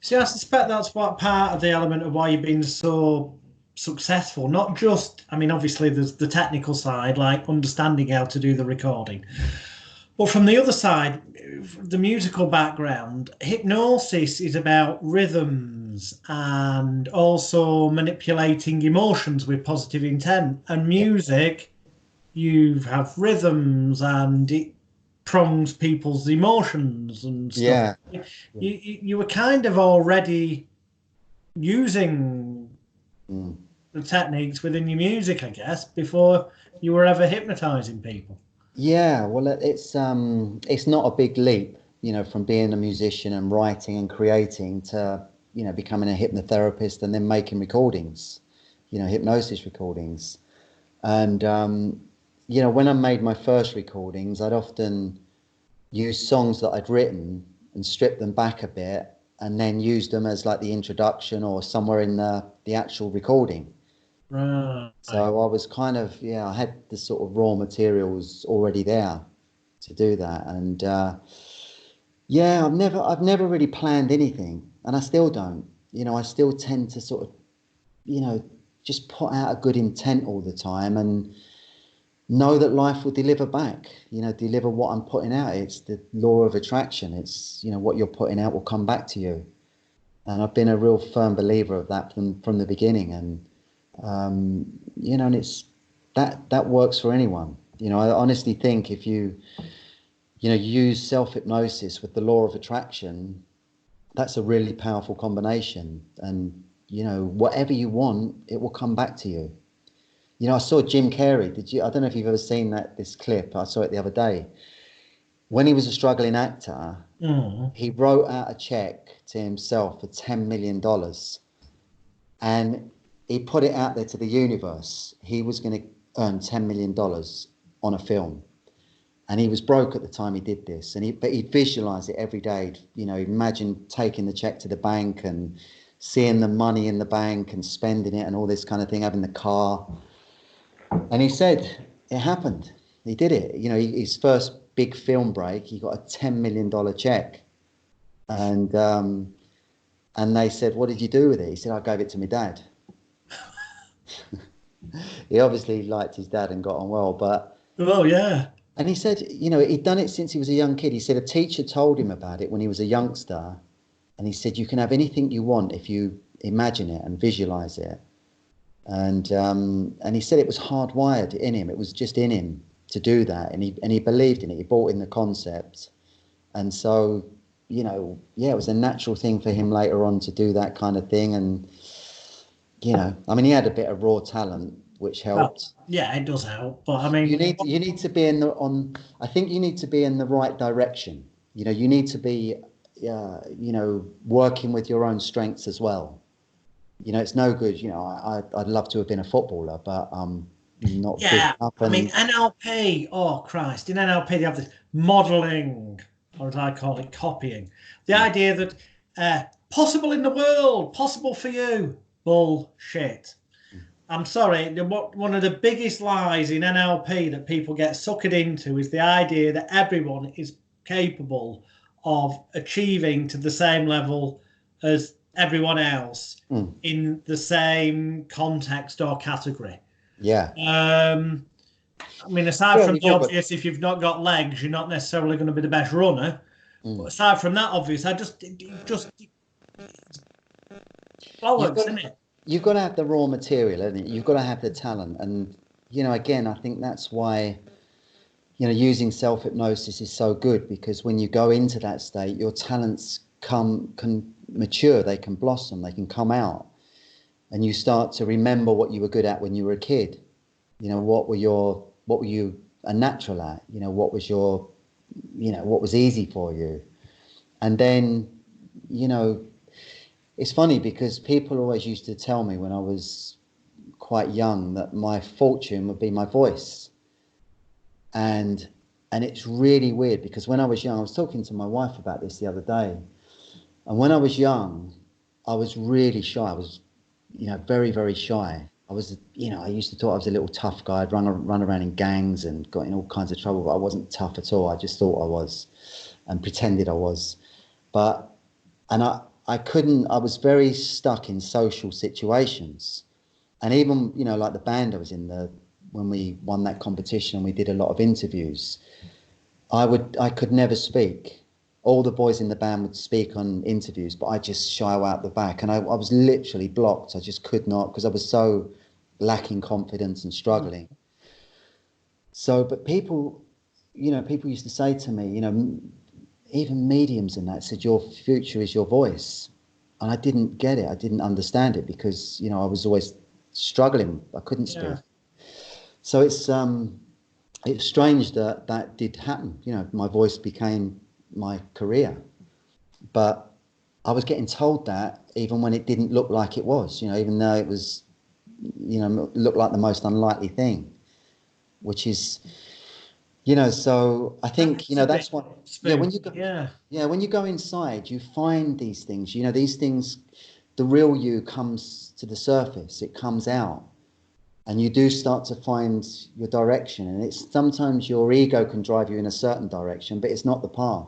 See, I suspect that's what part of the element of why you've been so successful. Not just, I mean, obviously there's the technical side, like understanding how to do the recording. But from the other side, the musical background, hypnosis is about rhythms and also manipulating emotions with positive intent. And Yeah. music, you have rhythms and it prongs people's emotions and stuff. Yeah. You were kind of already using Mm. the techniques within your music, I guess, before you were ever hypnotizing people. Yeah, well, it's not a big leap, from being a musician and writing and creating to, becoming a hypnotherapist and then making recordings, hypnosis recordings. And when I made my first recordings, I'd often use songs that I'd written and strip them back a bit, and then use them as like the introduction or somewhere in the actual recording. Right. So I was kind of, I had the sort of raw materials already there to do that. And yeah, I've never really planned anything, and I still don't. I still tend to sort of, just put out a good intent all the time and know that life will deliver back, deliver what I'm putting out. It's the law of attraction. It's, what you're putting out will come back to you. And I've been a real firm believer of that from the beginning. And and it's that works for anyone. I honestly think if you use self-hypnosis with the law of attraction, that's a really powerful combination. And whatever you want, it will come back to you. I saw Jim Carrey. I don't know if you've ever seen this clip. I saw it the other day. When he was a struggling actor, Mm. he wrote out a check to himself for $10 million, and he put it out there to the universe. He was going to earn $10 million on a film, and he was broke at the time he did this. But he'd visualize it every day. Imagine taking the check to the bank and seeing the money in the bank and spending it and all this kind of thing, having the car. And he said it happened. He did it. His first big film break, he got a $10 million check, and they said, "What did you do with it?" He said, "I gave it to my dad." He obviously liked his dad and got on well, but Oh, yeah. and he said, he'd done it since he was a young kid. He said a teacher told him about it when he was a youngster, and he said, "You can have anything you want if you imagine it and visualize it." And he said it was hardwired in him. It was just in him. to do that, and he believed in it. He bought in the concept, and so, you know, yeah, it was a natural thing for him later on to do that kind of thing. And, you know, I mean, he had a bit of raw talent, which helped. Well, yeah, it does help, but I mean, You need to be in the on. I think you need to be in the right direction. You know, you need to be, you know, working with your own strengths as well. You know, it's no good. You know, I'd love to have been a footballer, but not big yeah, enough. I mean, And NLP, oh Christ, in NLP they have this modeling, or as I call it, copying. The idea that possible in the world, possible for you, bullshit. I'm sorry, one of the biggest lies in NLP that people get suckered into is the idea that everyone is capable of achieving to the same level as everyone else in the same context or category. yeah, I mean, aside well, from we've the all got. obvious, if you've not got legs, you're not necessarily going to be the best runner. But aside from that obvious, just You've bollocks, got isn't it? you've got to have the raw material, haven't you? You've got to have the talent, and you know, again, I think that's why, you know, using self hypnosis is so good, because when you go into that state, your talents can mature, they can blossom, they can come out, and you start to remember what you were good at when you were a kid. You know, what were you a natural at? You know, what was your, you know, what was easy for you, and then, you know, it's funny because people always used to tell me when I was quite young that my fortune would be my voice. And it's really weird because when I was young, I was talking to my wife about this the other day. And when I was young, I was really shy. I was, you know, very, very shy. I was, you know, I used to thought I was a little tough guy. I'd run around in gangs and got in all kinds of trouble, but I wasn't tough at all. I just thought I was and pretended I was. But, and I couldn't, I was very stuck in social situations. And even, you know, like the band I was in, when we won that competition and we did a lot of interviews, I could never speak. All the boys in the band would speak on interviews, but I just shy out the back, and I was literally blocked. I just could not, because I was so lacking confidence and struggling. So, but people, you know, people used to say to me, you know, even mediums and that said your future is your voice, and I didn't get it. I didn't understand it because, you know, I was always struggling. I couldn't speak. Yeah. So it's strange that that did happen. You know, my voice became my career, but I was getting told that even when it didn't look like it was. You know, even though it was, you know, looked like the most unlikely thing, which is, you know. So I think, you It's a know, bit that's what. Yeah, when you spooky. go, Yeah. yeah, when you go inside, you find these things. You know, these things, the real you comes to the surface. It comes out, and you do start to find your direction. And it's sometimes your ego can drive you in a certain direction, but it's not the path.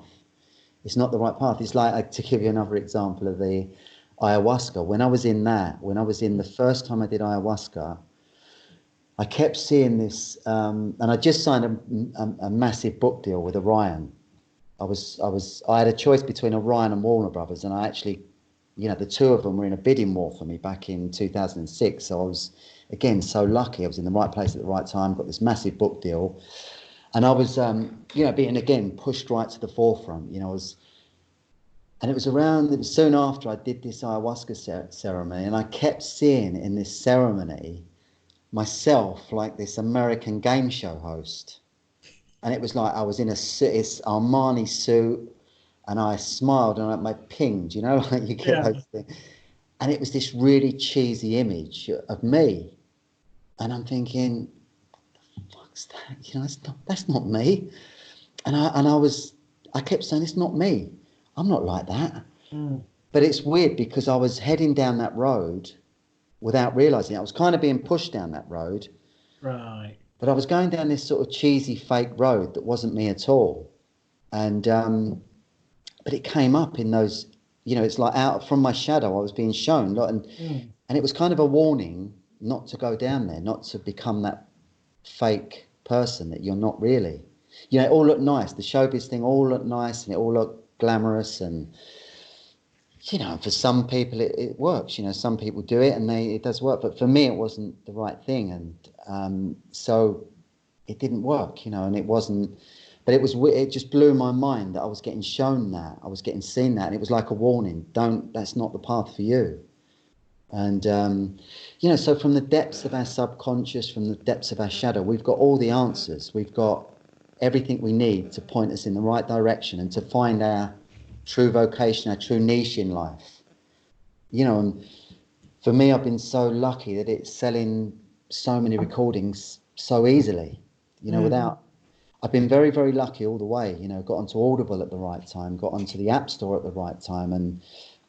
It's not the right path. It's like, to give you another example of the ayahuasca. When I was in the first time I did ayahuasca, I kept seeing this, and I just signed a massive book deal with Orion. I had a choice between Orion and Warner Brothers, and I actually, you know, the two of them were in a bidding war for me back in 2006. So I was, again, so lucky. I was in the right place at the right time, got this massive book deal, and I was, you know, being again pushed right to the forefront. You know, and it was soon after I did this ayahuasca ceremony, and I kept seeing in this ceremony myself like this American game show host, and it was like I was in a Armani suit, and I smiled and I pinged, you know, like you get Yeah. those things. And it was this really cheesy image of me, and I'm thinking, "What's that? You know, that's not me." I kept saying, "It's not me. I'm not like that." Mm. But it's weird because I was heading down that road without realizing it. I was kind of being pushed down that road, Right. but I was going down this sort of cheesy fake road that wasn't me at all. And but it came up in those, you know, it's like out from my shadow. I was being shown, Mm. and it was kind of a warning not to go down there, not to become that fake person that you're not really. You know, it all looked nice. The showbiz thing all looked nice, and it all looked glamorous, and you know, for some people it works. You know, some people do it and it does work, but for me it wasn't the right thing. And so it didn't work, you know, and it wasn't. But it just blew my mind that I was getting shown that, I was getting seen that, and it was like a warning. That's not the path for you. And you know, so from the depths of our subconscious, from the depths of our shadow, we've got all the answers. We've got everything we need to point us in the right direction and to find our true vocation, our true niche in life. You know, and for me, I've been so lucky that it's selling so many recordings so easily, you know, without. I've been very, very lucky all the way, you know, got onto Audible at the right time, got onto the App Store at the right time, and,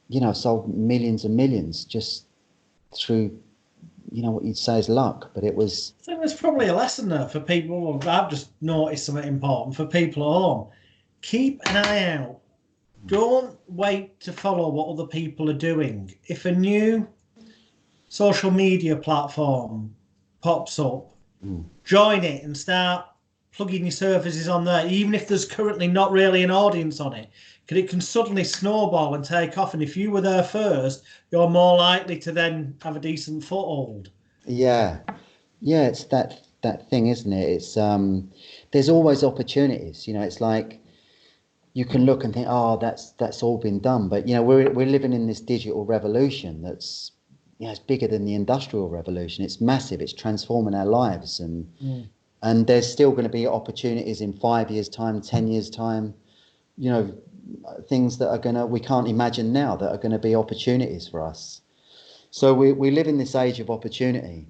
you know, sold millions and millions just through, you know, what you'd say is luck. But it was. I think there's probably a lesson there for people. I've just noticed something important for people at home. Keep an eye out. Don't wait to follow what other people are doing. If a new social media platform pops up, join it and start plugging your services on there, even if there's currently not really an audience on it, because it can suddenly snowball and take off. And if you were there first, you're more likely to then have a decent foothold. Yeah, it's that thing, isn't it? It's there's always opportunities. You know, it's like you can look and think, oh, that's all been done, but you know, we're living in this digital revolution that's, you know, it's bigger than the industrial revolution. It's massive. It's transforming our lives, and there's still going to be opportunities in 5 years' time, 10 years' time. You know, things that we can't imagine now that are going to be opportunities for us. So we live in this age of opportunity.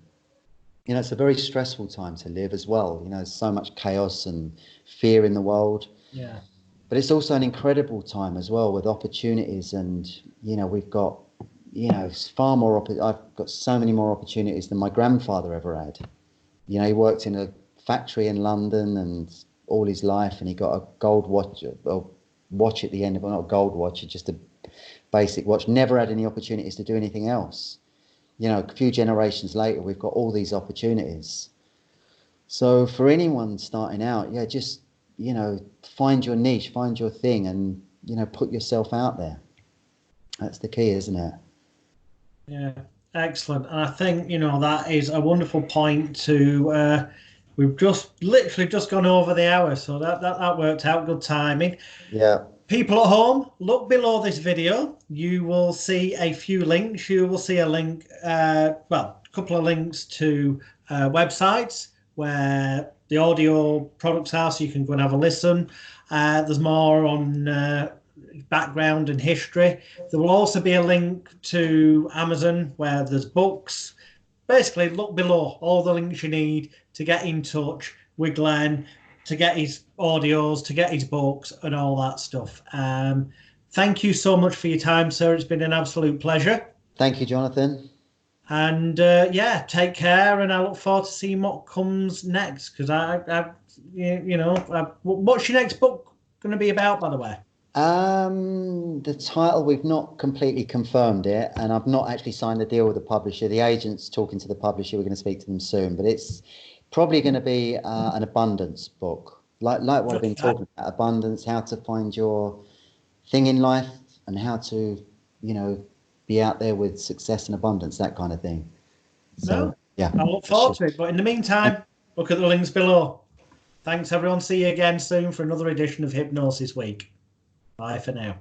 You know, it's a very stressful time to live as well. You know, there's so much chaos and fear in the world. Yeah. But it's also an incredible time as well with opportunities, and you know, we've got, you know, far more. I've got so many more opportunities than my grandfather ever had. You know, he worked in a factory in London and all his life, and he got a gold watch at the end of it. Not a gold watch, just a basic watch. Never had any opportunities to do anything else. You know, a few generations later, we've got all these opportunities. So for anyone starting out, yeah, just, you know, find your niche, find your thing, and, you know, put yourself out there. That's the key, isn't it? Yeah, excellent. And I think, you know, that is a wonderful point to. We've literally just gone over the hour, so that worked out. Good timing. Yeah. People at home, look below this video. You will see a few links. You will see a link, a couple of links to websites where the audio products are, so you can go and have a listen. There's more on background and history. There will also be a link to Amazon where there's books. Basically, look below, all the links you need to get in touch with Glenn, to get his audios, to get his books and all that stuff. Thank you so much for your time, sir. It's been an absolute pleasure. Thank you, Jonathan. And yeah, take care, and I look forward to seeing what comes next, because what's your next book going to be about, by the way? The title, we've not completely confirmed it, and I've not actually signed a deal with the publisher. The agent's talking to the publisher. We're going to speak to them soon, but it's probably going to be an abundance book, like what I've been talking about, abundance, how to find your thing in life, and how to, you know, be out there with success and abundance, that kind of thing. So, yeah. I look forward to it. But in the meantime, look at the links below. Thanks, everyone. See you again soon for another edition of Hypnosis Week. Bye for now.